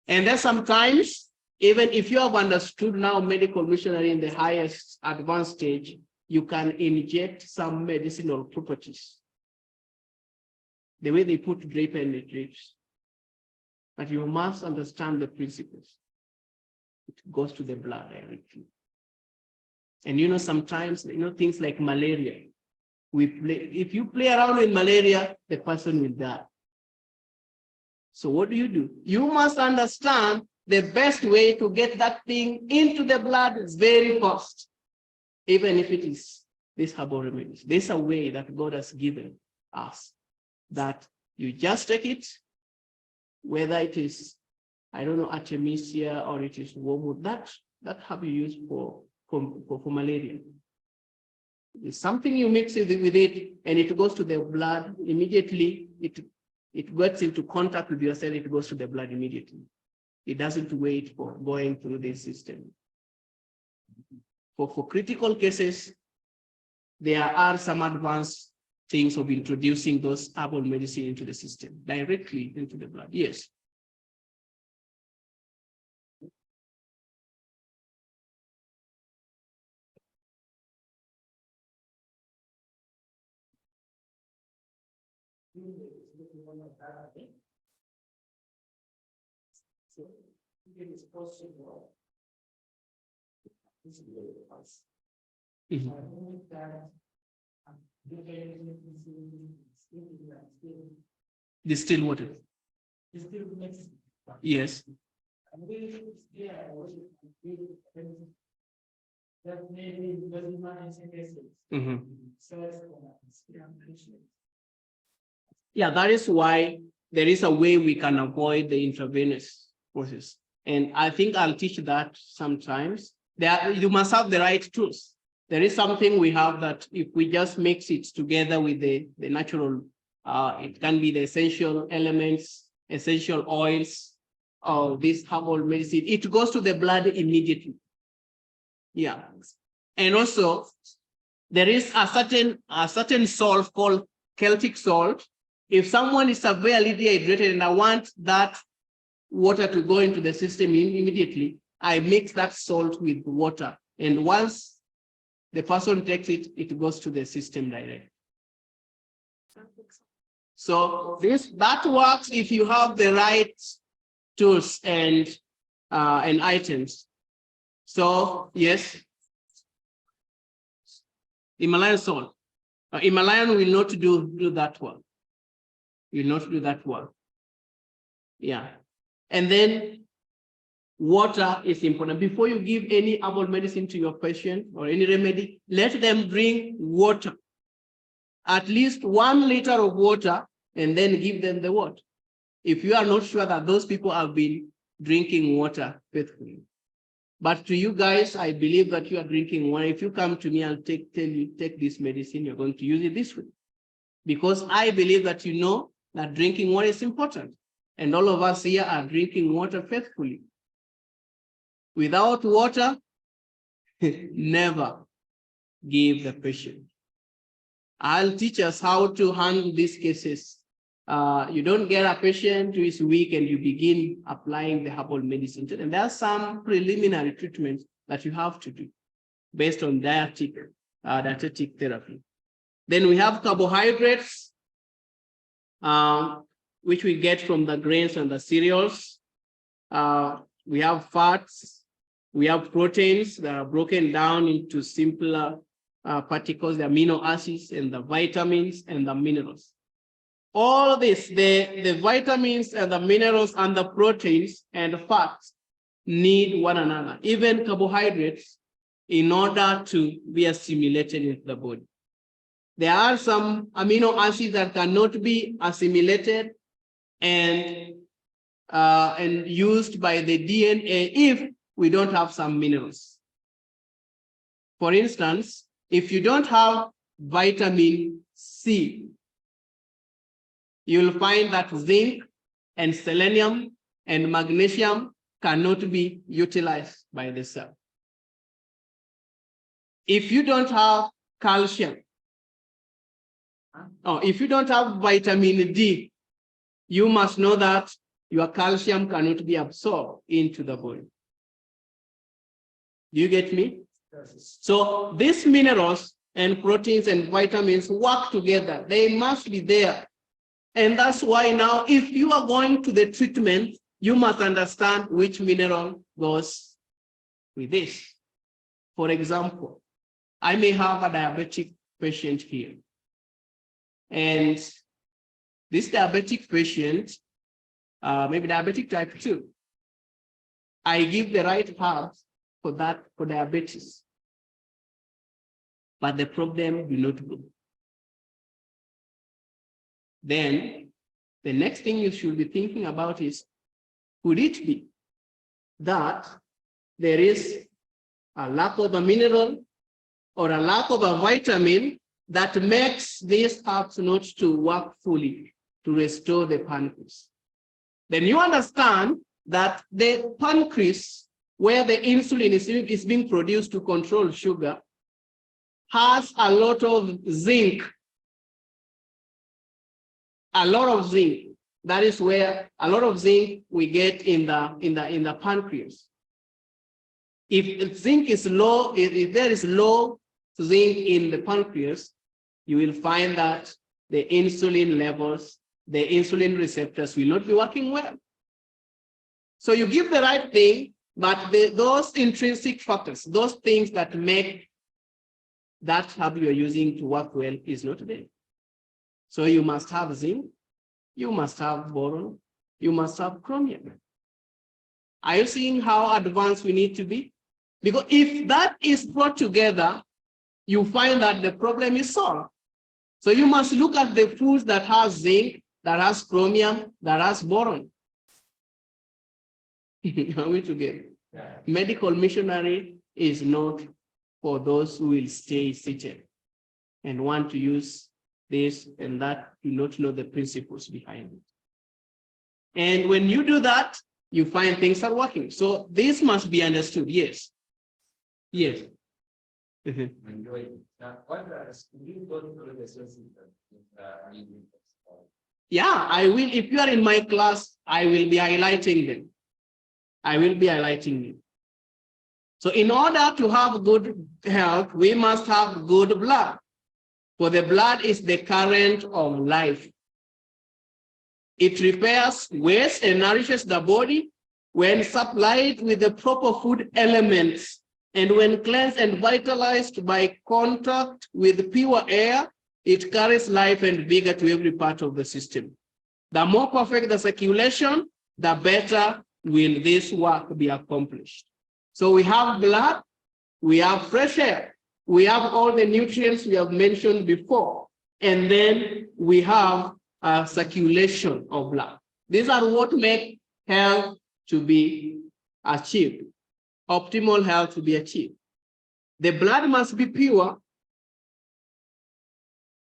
And then sometimes, even if you have understood now medical missionary in the highest advanced stage, you can inject some medicinal properties. The way they put drip and the drips. But you must understand the principles. It goes to the blood directly. And you know, sometimes, you know, things like malaria. If you play around with malaria, the person will die. So what do? You must understand the best way to get that thing into the blood is very fast. Even if it is this herbal remedies. There's a way that God has given us that you just take it, whether it is, I don't know, Artemisia or it is wormwood, that have you used for malaria. It's something you mix it with it and it goes to the blood immediately. It gets into contact with your cell, it goes to the blood immediately. It doesn't wait for going through the system. For critical cases, there are some advanced things of introducing those herbal medicine into the system, directly into the blood. Yes. So it is possible. This is very fast. Mhm. I think that Distilled water. Yes. That maybe very nice cases. Mhm. So Yeah, that is why there is a way we can avoid the intravenous process. And I think I'll teach that sometimes. You must have the right tools. There is something we have that if we just mix it together with the natural, it can be the essential elements, essential oils, or this herbal medicine, it goes to the blood immediately. Yeah. And also, there is a certain salt called Celtic salt. If someone is severely dehydrated and I want that water to go into the system immediately, I mix that salt with water. And once the person takes it, it goes to the system directly. So that works if you have the right tools and items. So yes, Himalayan salt. Himalayan will not do that one. Will not do that one. Yeah. And then water is important. Before you give any herbal medicine to your patient or any remedy, let them drink water. At least 1 liter of water, and then give them the water. If you are not sure that those people have been drinking water faithfully. But to you guys, I believe that you are drinking water. If you come to me, I'll tell you, take this medicine, you're going to use it this way. Because I believe that you know that drinking water is important. And all of us here are drinking water faithfully. Without water, never give the patient. I'll teach us how to handle these cases. You don't get a patient who is weak and you begin applying the herbal medicine to them. There are some preliminary treatments that you have to do based on dietetic therapy. Then we have carbohydrates, which we get from the grains and the cereals. We have fats, we have proteins that are broken down into simpler particles, the amino acids and the vitamins and the minerals. All this, the vitamins and the minerals and the proteins and the fats need one another, even carbohydrates, in order to be assimilated into the body. There are some amino acids that cannot be assimilated and used by the DNA if we don't have some minerals. For instance, if you don't have vitamin C, you'll find that zinc and selenium and magnesium cannot be utilized by the cell. If you don't have calcium, or if you don't have vitamin D, you must know that your calcium cannot be absorbed into the body. Do you get me? Yes. So these minerals and proteins and vitamins work together. They must be there. And that's why now, if you are going to the treatment, you must understand which mineral goes with this. For example, I may have a diabetic patient here. And this diabetic patient, maybe diabetic type 2, I give the right herbs for that, for diabetes. But the problem will not go. Then the next thing you should be thinking about is, could it be that there is a lack of a mineral or a lack of a vitamin that makes these herbs not to work fully to restore the pancreas? Then you understand that the pancreas, where the insulin is being produced to control sugar, has a lot of zinc. A lot of zinc. That is where a lot of zinc we get in the pancreas. If zinc is low, if there is low zinc in the pancreas, you will find that the insulin levels, the insulin receptors will not be working well. So you give the right thing, but those intrinsic factors, those things that make that herb you're using to work well is not there. So you must have zinc, you must have boron, you must have chromium. Are you seeing how advanced we need to be? Because if that is brought together, you find that the problem is solved. So you must look at the foods that has zinc, that has chromium, that has boron. Are we together? Yeah. Medical missionary is not for those who will stay seated and want to use this and that, do not know the principles behind it. And when you do that, you find things are working. So this must be understood. Yes. Yes. Yeah, I will. If you are in my class, I will be highlighting them. I will be highlighting them. So in order to have good health, we must have good blood. For the blood is the current of life. It repairs waste and nourishes the body when supplied with the proper food elements, and when cleansed and vitalized by contact with pure air, it carries life and vigor to every part of the system. The more perfect the circulation, the better will this work be accomplished. So we have blood, we have fresh air, we have all the nutrients we have mentioned before, and then we have a circulation of blood. These are what make health to be achieved, optimal health to be achieved. The blood must be pure.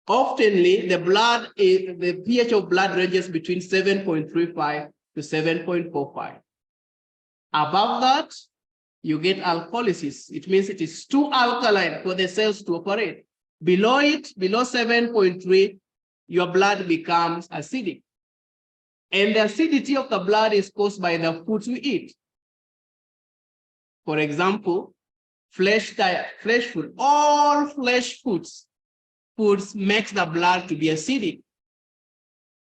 Oftenly, the pH of blood ranges between 7.35 to 7.45. Above that, you get alcoholysis. It means it is too alkaline for the cells to operate. Below it, below 7.3, your blood becomes acidic. And the acidity of the blood is caused by the foods we eat. For example, flesh diet, flesh food, all flesh foods makes the blood to be acidic.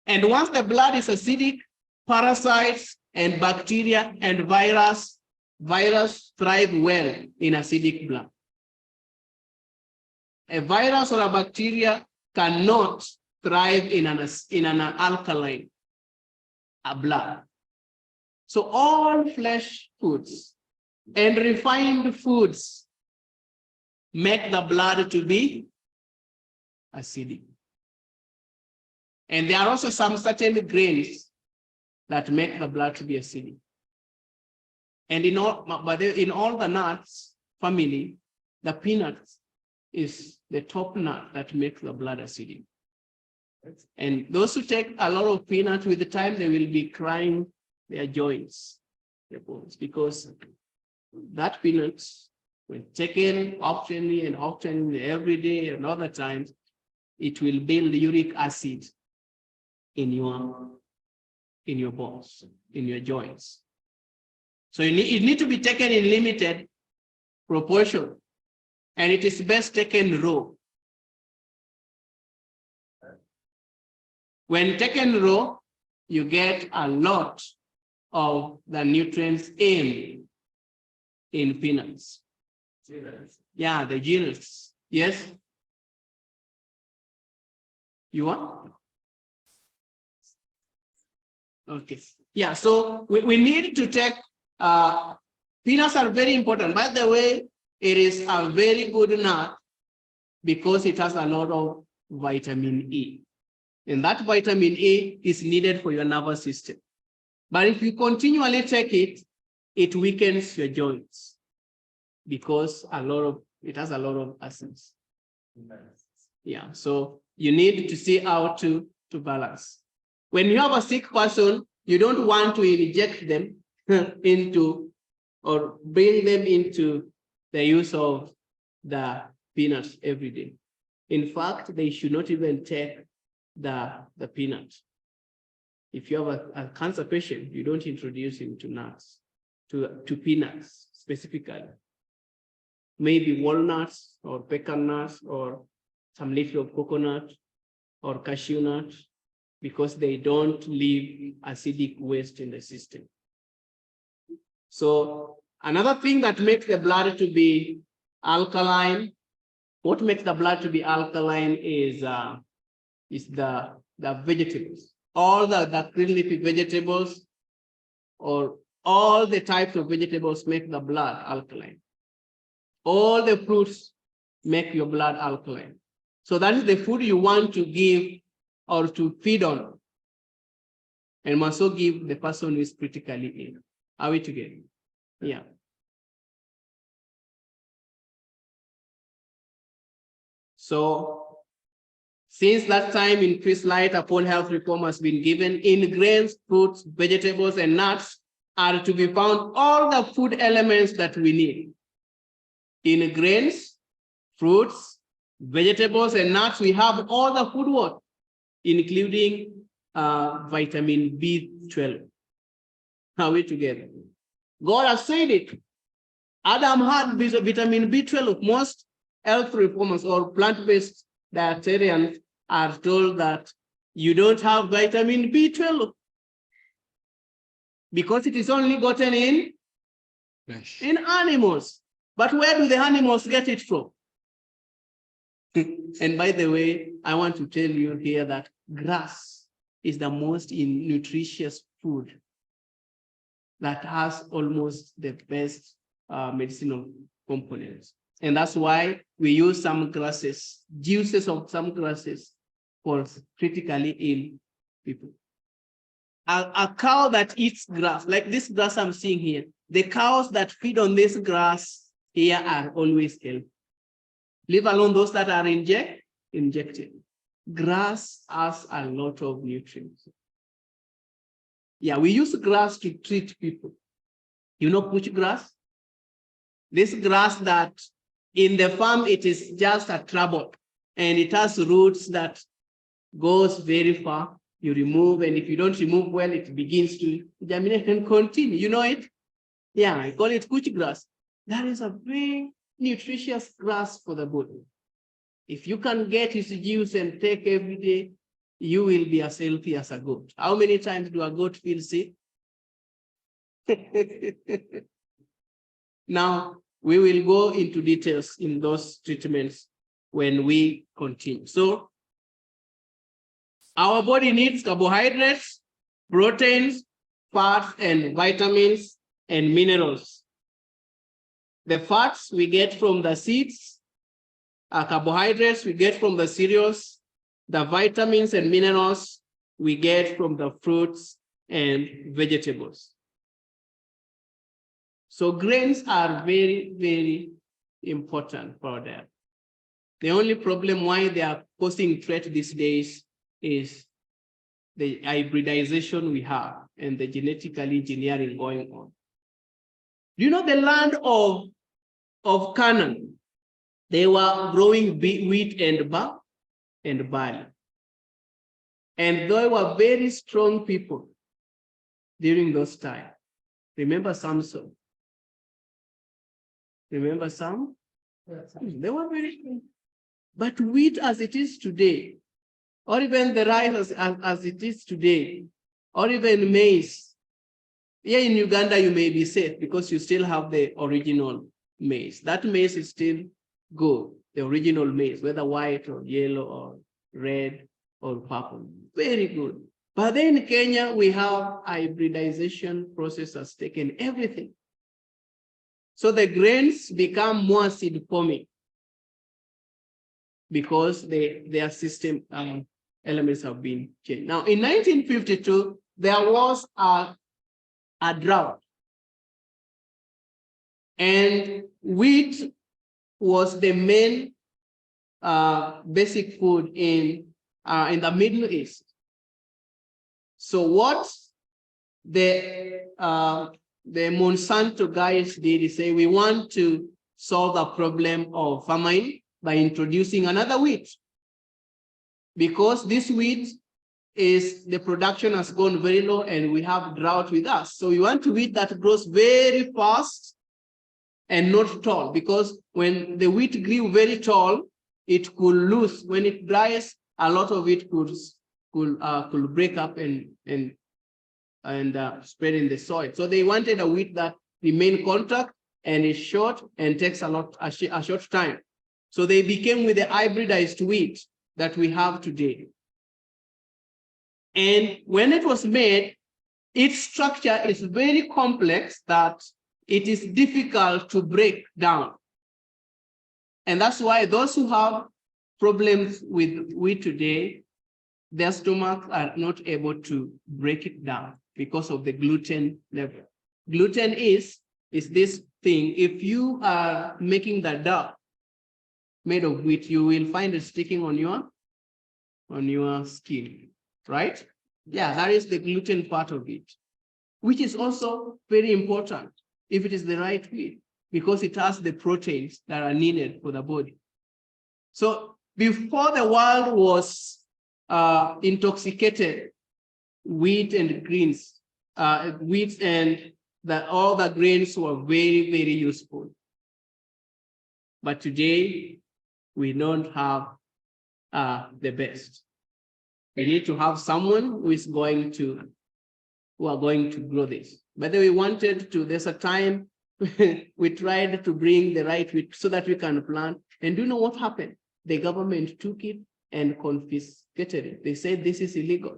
And once the blood is acidic, parasites and bacteria and virus thrive well in acidic blood. A virus or a bacteria cannot thrive in an alkaline blood. So all flesh foods and refined foods make the blood to be acidic. And there are also some certain grains that make the blood to be acidic. And in all, but in all the nuts family, the peanuts is the top nut that makes the blood acidic. And those who take a lot of peanuts with the time, they will be crying their joints, their bones, because that peanuts, when taken often and often every day and other times, it will build uric acid in your bones, in your joints. So it need to be taken in limited proportion, and it is best taken raw. When taken raw, you get a lot of the nutrients in peanuts. Yeah, the genus. Yes? You want? Okay. Yeah, so we need to take, peanuts are very important. By the way, it is a very good nut because it has a lot of vitamin E. And that vitamin E is needed for your nervous system. But if you continually take it, it weakens your joints because it has a lot of acids. Yeah, so you need to see how to balance. When you have a sick person, you don't want to inject them into or bring them into the use of the peanuts every day. In fact, they should not even take the peanut. If you have a cancer patient, you don't introduce him to nuts, to peanuts specifically. Maybe walnuts or pecan nuts or some little of coconut or cashew nut, because they don't leave acidic waste in the system. So another thing that makes the blood to be alkaline, what makes the blood to be alkaline is the vegetables. All the green leafy vegetables or all the types of vegetables make the blood alkaline. All the fruits make your blood alkaline. So that is the food you want to give or to feed on. And must also give the person who is critically ill. Are we together? Yeah. So since that time, increased light upon health reform has been given in grains, fruits, vegetables, and nuts are to be found all the food elements that we need. In grains, fruits, vegetables, and nuts, we have all the food what? Including vitamin B12. Are we together? God has said it. Adam had vitamin B12. Most health reformers or plant-based dietarians are told that you don't have vitamin B12 because it is only gotten in animals. But where do the animals get it from? And by the way, I want to tell you here that grass is the most nutritious food that has almost the best medicinal components. And that's why we use some grasses, juices of some grasses for critically ill people. A cow that eats grass, like this grass I'm seeing here, the cows that feed on this grass here are always ill. Leave alone those that are injected. Grass has a lot of nutrients. Yeah, we use grass to treat people. You know bush grass? This grass that in the farm, it is just a trouble, and it has roots that goes very far. You remove, and if you don't remove well, it begins to germinate and continue. You know it? Yeah, I call it couch grass. That is a very nutritious grass for the body. If you can get its juice and take every day, you will be as healthy as a goat. How many times do a goat feel sick? Now, we will go into details in those treatments when we continue. So, our body needs carbohydrates, proteins, fats, and vitamins and minerals. The fats we get from the seeds, carbohydrates we get from the cereals, the vitamins and minerals we get from the fruits and vegetables. So grains are very, very important for them. The only problem why they are posing threat these days is the hybridization we have and the genetic engineering going on. Do you know the land of Canaan? They were growing wheat and barley. And they were very strong people during those times. Remember Samson? Remember Sam? Yes. They were very strong. But wheat as it is today, or even the rice as it is today, or even maize. Here in Uganda, you may be safe because you still have the original maize. That maize is still good, the original maize, whether white or yellow or red or purple, very good. But then in Kenya, we have hybridization process has taken everything. So the grains become more seed forming because their system elements have been changed. Now, in 1952, there was a drought. And wheat was the main basic food in the Middle East. So what the Monsanto guys did is say, we want to solve the problem of famine by introducing another wheat. Because this wheat is, the production has gone very low and we have drought with us. So we want wheat that grows very fast and not tall, because when the wheat grew very tall, it could lose. When it dries, a lot of it could break up and spread in the soil. So they wanted a wheat that remain compact and is short and takes a short time. So they became with the hybridized wheat that we have today. And when it was made, its structure is very complex that it is difficult to break down. And that's why those who have problems with wheat today, their stomachs are not able to break it down because of the gluten level. Gluten is this thing, if you are making the dough made of wheat, you will find it sticking on your skin, right? Yeah, that is the gluten part of it, which is also very important if it is the right wheat, because it has the proteins that are needed for the body. So before the world was intoxicated, wheat and greens, wheat and all the grains were very, very useful. But today, we don't have the best. We need to have someone who are going to grow this. But then we wanted to, there's a time we tried to bring the right wheat so that we can plant. And do you know what happened? The government took it and confiscated it. They said this is illegal.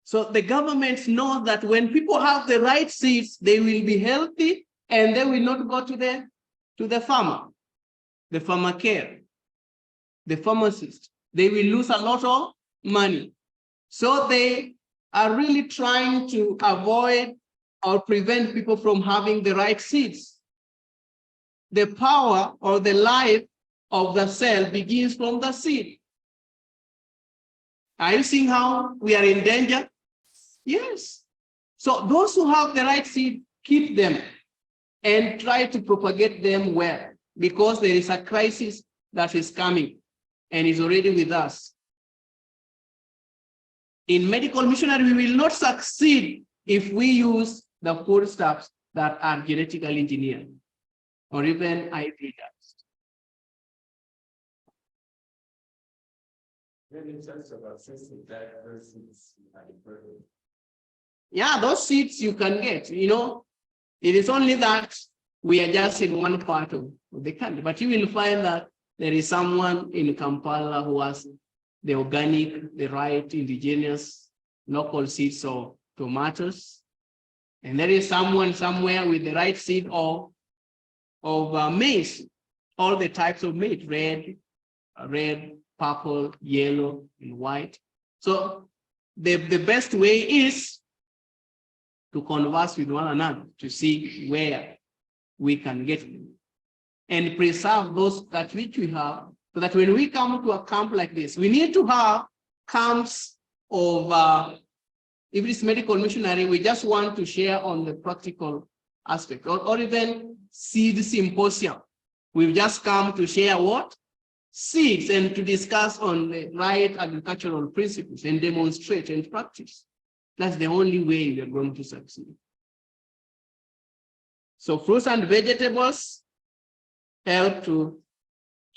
So the government knows that when people have the right seeds, they will be healthy and they will not go to the farmer, the farmer care, the pharmacist. They will lose a lot of money. So they are really trying to avoid or prevent people from having the right seeds. The power or the life of the cell begins from the seed. Are you seeing how we are in danger? Yes. So those who have the right seed, keep them and try to propagate them well, because there is a crisis that is coming and is already with us. In medical missionary, we will not succeed if we use the foodstuffs that are genetically engineered or even hybridized. Yeah, those seeds you can get, you know, it is only that we are just in one part of the country, but you will find that there is someone in Kampala who has the organic, the right indigenous local seeds of tomatoes. And there is someone somewhere with the right seed of maize, all the types of maize, red, purple, yellow, and white. So the best way is to converse with one another to see where we can get them and preserve those that which we have, so that when we come to a camp like this, we need to have camps of, if it's medical missionary, we just want to share on the practical aspect, or even seed symposium. We've just come to share what? Seeds, and to discuss on the right agricultural principles and demonstrate and practice. That's the only way we are going to succeed. So fruits and vegetables help to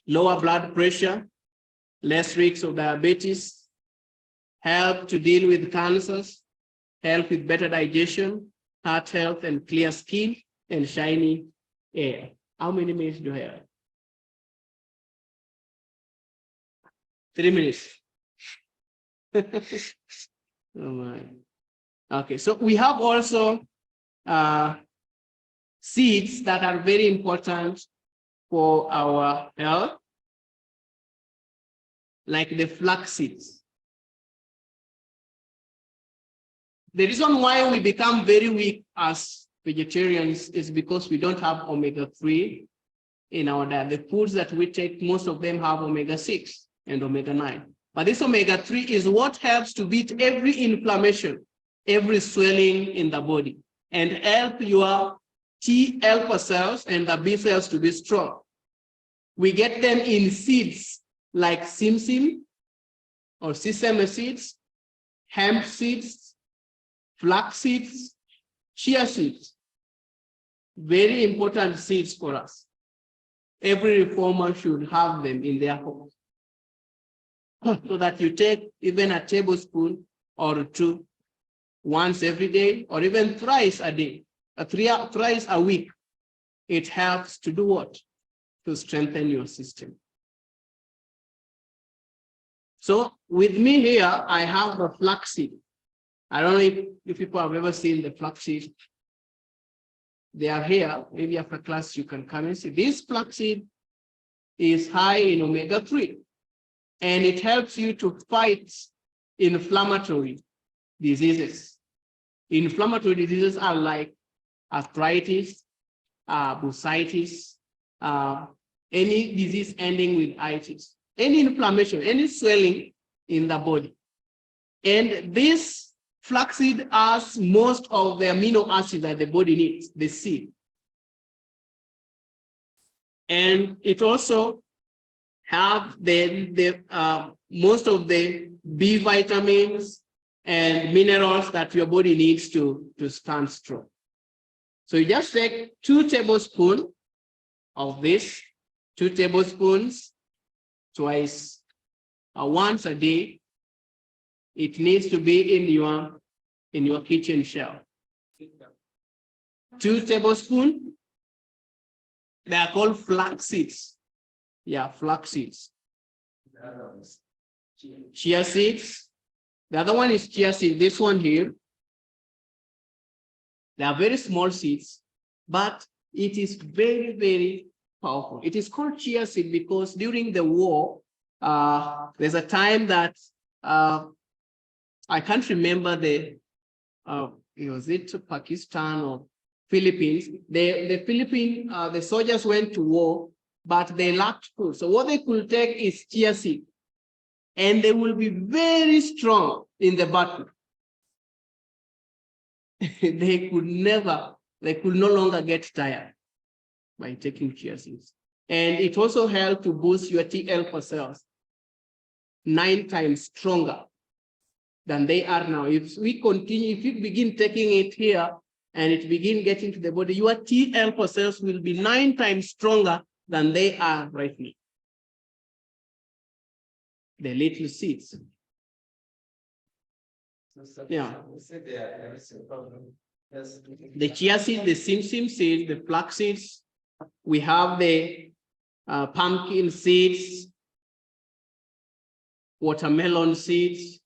lower blood pressure, less risk of diabetes, help to deal with cancers, help with better digestion, heart health, and clear skin, and shiny hair. How many minutes do I have? 3 minutes. Oh my. Okay, so we have also seeds that are very important for our health, like the flax seeds. The reason why we become very weak as vegetarians is because we don't have omega-3 in our diet. The foods that we take, most of them have omega-6 and omega-9. But this omega-3 is what helps to beat every inflammation, every swelling in the body, and help your T helper cells and the B cells to be strong. We get them in seeds like simsim or sesame seeds, hemp seeds, flax seeds, chia seeds. Very important seeds for us. Every reformer should have them in their home. So that you take even a tablespoon or two once every day, or even thrice a day, thrice a week. It helps to do what? To strengthen your system. So with me here, I have the flaxseed. I don't know if people have ever seen the flaxseed. They are here. Maybe after class you can come and see. This flaxseed is high in omega-3, and it helps you to fight inflammatory diseases. Inflammatory diseases are like arthritis, bursitis, any disease ending with itis, any inflammation, any swelling in the body. And this flaxseed has most of the amino acids that the body needs, the seed. And it also have most of the B vitamins and minerals that your body needs to stand strong. So you just take 2 tablespoons of this, 2 tablespoons twice, once a day. It needs to be in your kitchen shelf. 2 tablespoons. They are called flax seeds. Yeah, flax seeds. Chia seeds. The other one is chia seed. This one here. They are very small seeds, but it is very, very powerful. It is called chia seed because during the war, there's a time that I can't remember was it Pakistan or Philippines? The soldiers went to war, but they lacked food. So what they could take is chia seed, and they will be very strong in the battle. They could no longer get tired by taking chia seeds. And it also helped to boost your T helper cells 9 times stronger than they are now. If we continue, if you begin taking it here and it begin getting to the body, your T helper cells will be 9 times stronger than they are right now. The little seeds. Yeah. The chia seeds, the simsim seeds, the flax seeds. We have the pumpkin seeds, watermelon seeds.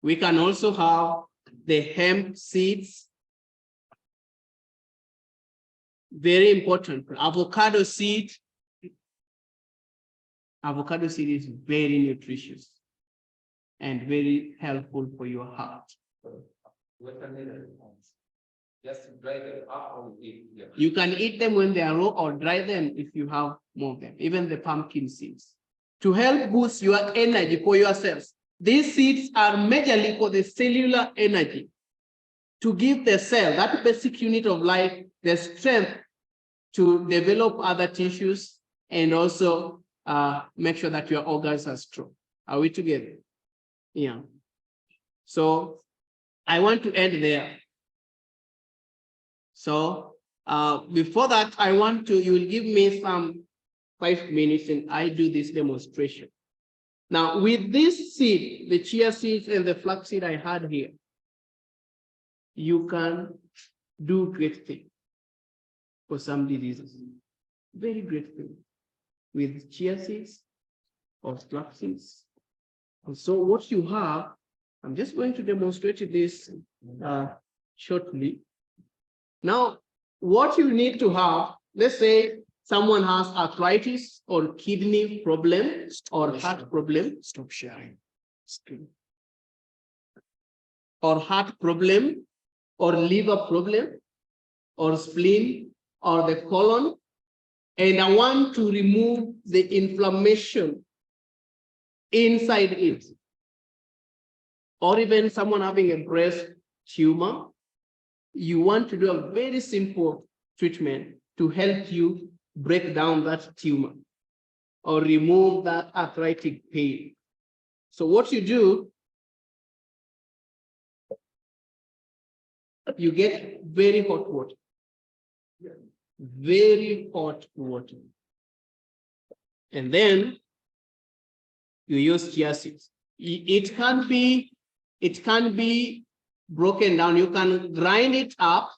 We can also have the hemp seeds. Very important. Avocado seed. Avocado seed is very nutritious and very helpful for your heart. Just dry them up or eat them. You can eat them when they are raw or dry them if you have more of them, even the pumpkin seeds. To help boost your energy for yourselves. These seeds are majorly for the cellular energy to give the cell, that basic unit of life, the strength to develop other tissues and also make sure that your organs are strong. Are we together? Yeah. So I want to end there. So before that, I want to, you will give me some 5 minutes and I do this demonstration. Now with this seed, the chia seeds and the flax seed I had here, you can do great things for some diseases. Very great thing with chia seeds or flax seeds. And so what you have, I'm just going to demonstrate this shortly. Now, what you need to have, let's say someone has arthritis or kidney problem or heart problem. Stop sharing screen. Or heart problem or liver problem or spleen or the colon. And I want to remove the inflammation inside it. Or even someone having a breast tumor, you want to do a very simple treatment to help you break down that tumor or remove that arthritic pain. So what you do, you get very hot water. Very hot water. And then you use chia seeds. It can be broken down. You can grind it up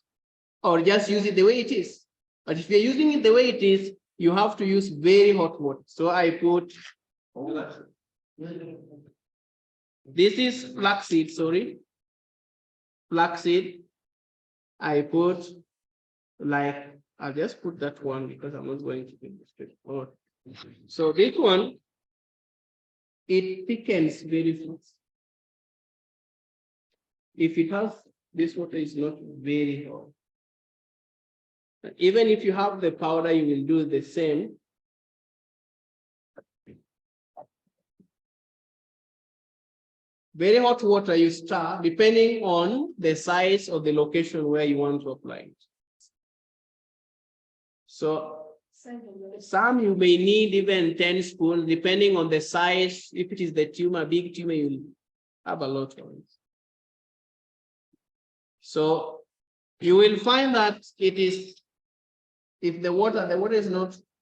or just use it the way it is. But if you're using it the way it is, you have to use very hot water. So I put, this is flaxseed, sorry. Flaxseed. I put like, I'll just put that one because I'm not going to demonstrate. So this one, it thickens very fast. If it has, this water is not very hot. Even if you have the powder, you will do the same. Very hot water you stir, depending on the size of the location where you want to apply it. So some you may need even 10 spoons, depending on the size. If it is the tumor, big tumor, you'll have a lot of it. So you will find that it is, if the water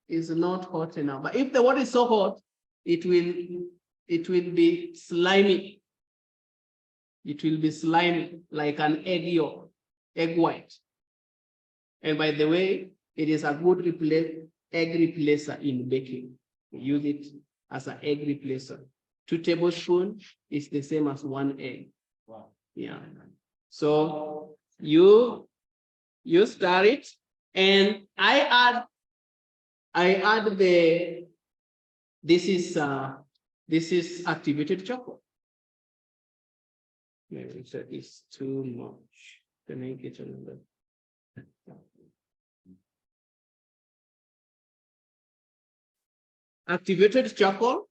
is not hot enough. But if the water is so hot, it will be slimy. It will be slimy like an egg yolk, egg white. And by the way, it is a good egg replacer in baking. Use it as an egg replacer. 2 tablespoons is the same as 1 egg. Wow. Yeah. So you stir it, and I add this is activated chocolate. Maybe it's too much. Can I get another? Activated charcoal.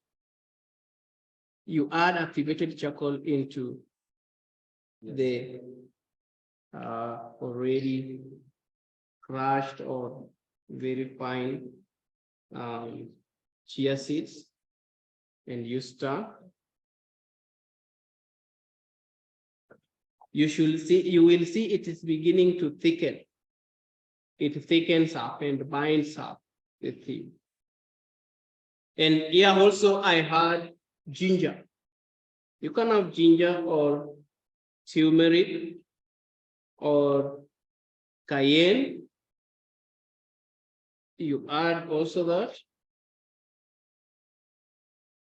You add activated charcoal into the already crushed or very fine chia seeds, and you stir. You will see it is beginning to thicken. It thickens up and binds up the thing. And here also I had ginger. You can have ginger or turmeric or cayenne. You add also that.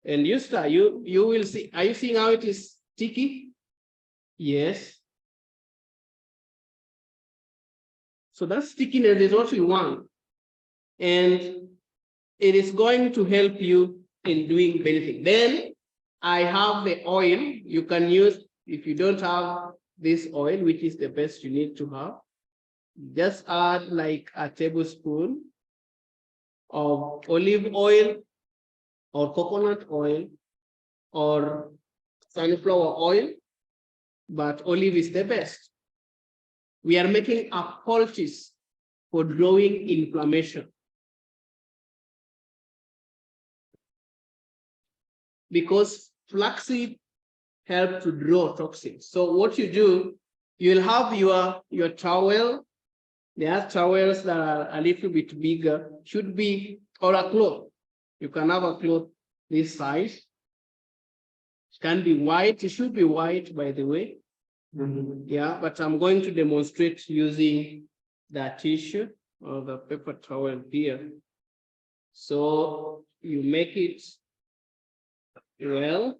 And you start, you will see, are you seeing how it is sticky? Yes. So that stickiness is what we want. And it is going to help you in doing many things. Then I have the oil you can use if you don't have this oil, which is the best you need to have. Just add like a tablespoon of olive oil or coconut oil or sunflower oil, but olive is the best. We are making a poultice for drawing inflammation. Because flaxseed help to draw toxins. So what you do, you'll have your towel. There are towels that are a little bit bigger, should be, or a cloth. You can have a cloth this size. It can be white, it should be white, by the way. Yeah, but I'm going to demonstrate using the tissue or the paper towel here. So you make it well.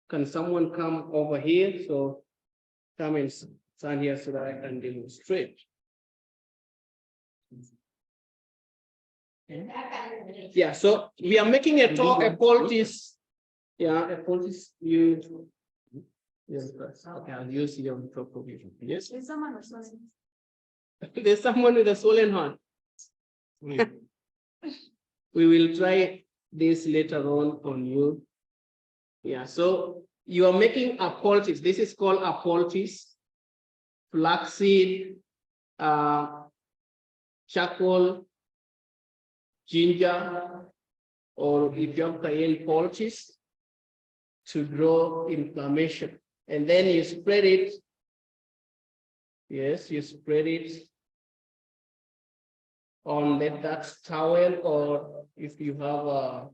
Can someone come over here? So come and stand here so that I can demonstrate. Yeah, so we are making a poultice. Yeah, a poultice. Yes, okay, I'll use your top of you. Yes. There's someone with swollen. There's someone with a swollen hand. We will try this later on you. Yeah, so you are making a poultice. This is called a poultice. Flaxseed, charcoal, ginger, or if you have cayenne poultice to draw inflammation. And then you spread it. Yes, you spread it on that towel, or if you have a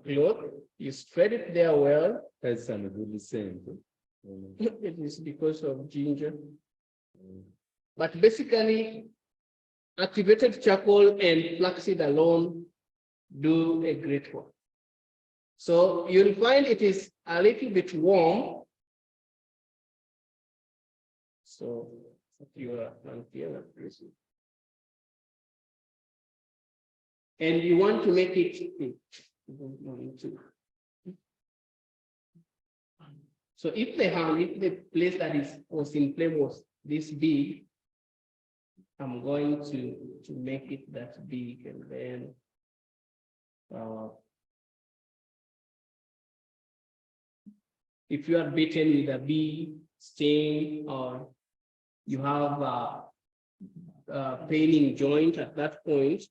cloth, you spread it there well. That's really same. It is because of ginger. But basically, activated charcoal and flaxseed alone do a great work. So you'll find it is a little bit warm. So you are here, and you want to make it. So if the place that was inflamed was this big, I'm going to make it that big, and then if you are bitten with a bee sting, or you have a paining joint at that point,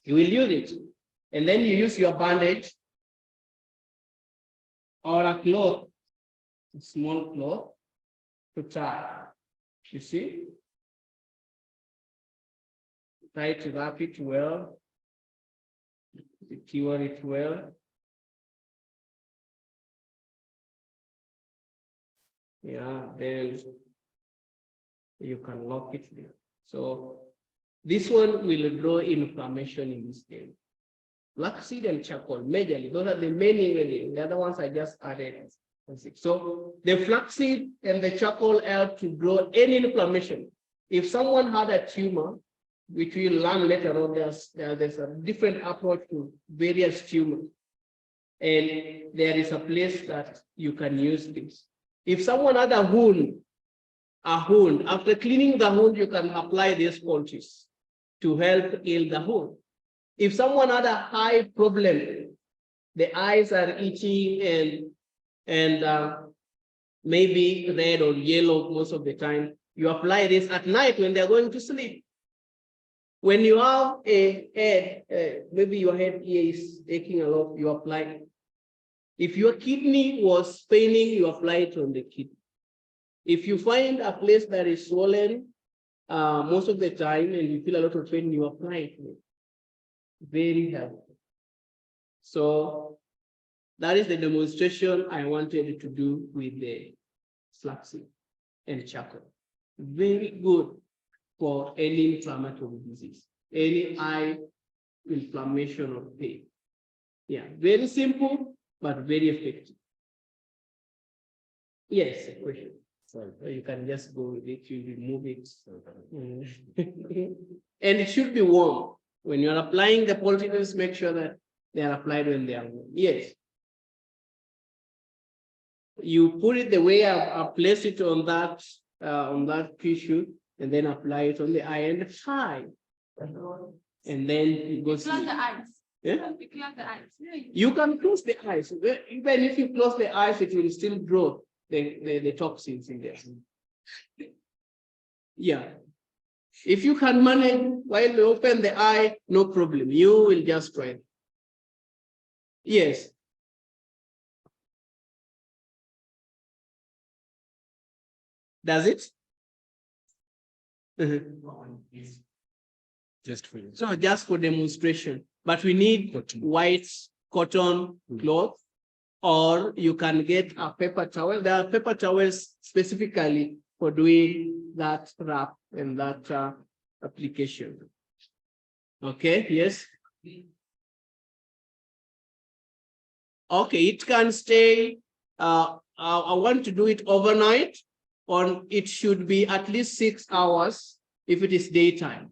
you will use it. And then you use your bandage or a cloth, a small cloth, to tie. You see? Try to wrap it well, secure it well. Yeah, then you can lock it there. So this one will draw inflammation in this area. Flaxseed and charcoal, majorly, those are the main ingredients. The other ones I just added. So the flaxseed and the charcoal help to draw any inflammation. If someone had a tumor, which we'll learn later on, there's a different approach to various tumors. And there is a place that you can use this. If someone had a wound, after cleaning the wound, you can apply this poultice to help heal the wound. If someone had a eye problem, the eyes are itching and maybe red or yellow most of the time, you apply this at night when they're going to sleep. When you have a head, maybe your head is aching a lot, you apply it. If your kidney was paining, you apply it on the kidney. If you find a place that is swollen most of the time and you feel a lot of pain, you apply it. Very helpful. So that is the demonstration I wanted to do with the flaxseed and charcoal. Very good for any inflammatory disease, any eye inflammation or pain. Yeah, very simple, but very effective. Yes, a question. So you can just go with it, you remove it. And it should be warm. When you're applying the poultices, make sure that they are applied when they are warm. Yes. You put it the way I place it on that tissue, and then apply it on the eye and tie. And then it goes. Close the eyes. Yeah? You close the eyes. You can close the eyes. Even if you close the eyes, it will still draw the toxins in there. Yeah. If you can manage while you open the eye, no problem. You will just try. Yes. Does it? Just for you. So just for demonstration, but we need white cotton cloth, or you can get a paper towel. There are paper towels specifically for doing that wrap and that application. Okay, yes. Okay, it can stay. I want to do it overnight, or it should be at least 6 hours if it is daytime.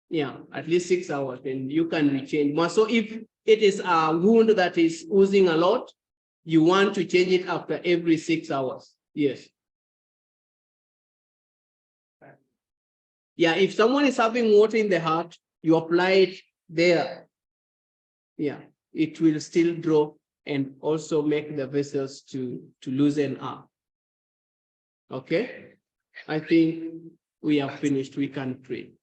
Yeah, at least 6 hours, and you can rechange more. So if it is a wound that is oozing a lot, you want to change it after every 6 hours. Yes. Yeah, if someone is having water in the heart, you apply it there. Yeah, it will still draw and also make the vessels to loosen up. Okay, I think we have finished. We can pray.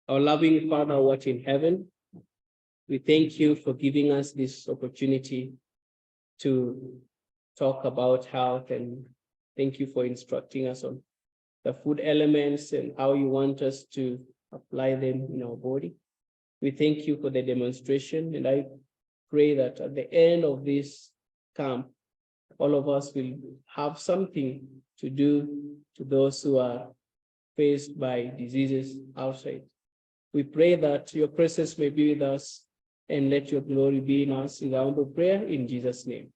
Our loving Father, watch in heaven, we thank you for giving us this opportunity to talk about health, and thank you for instructing us on the food elements and how you want us to apply them in our body. We thank you for the demonstration, and I pray that at the end of this camp, all of us will have something to do to those who are faced by diseases outside. We pray that your presence may be with us and let your glory be in us. In our humble prayer in Jesus' name.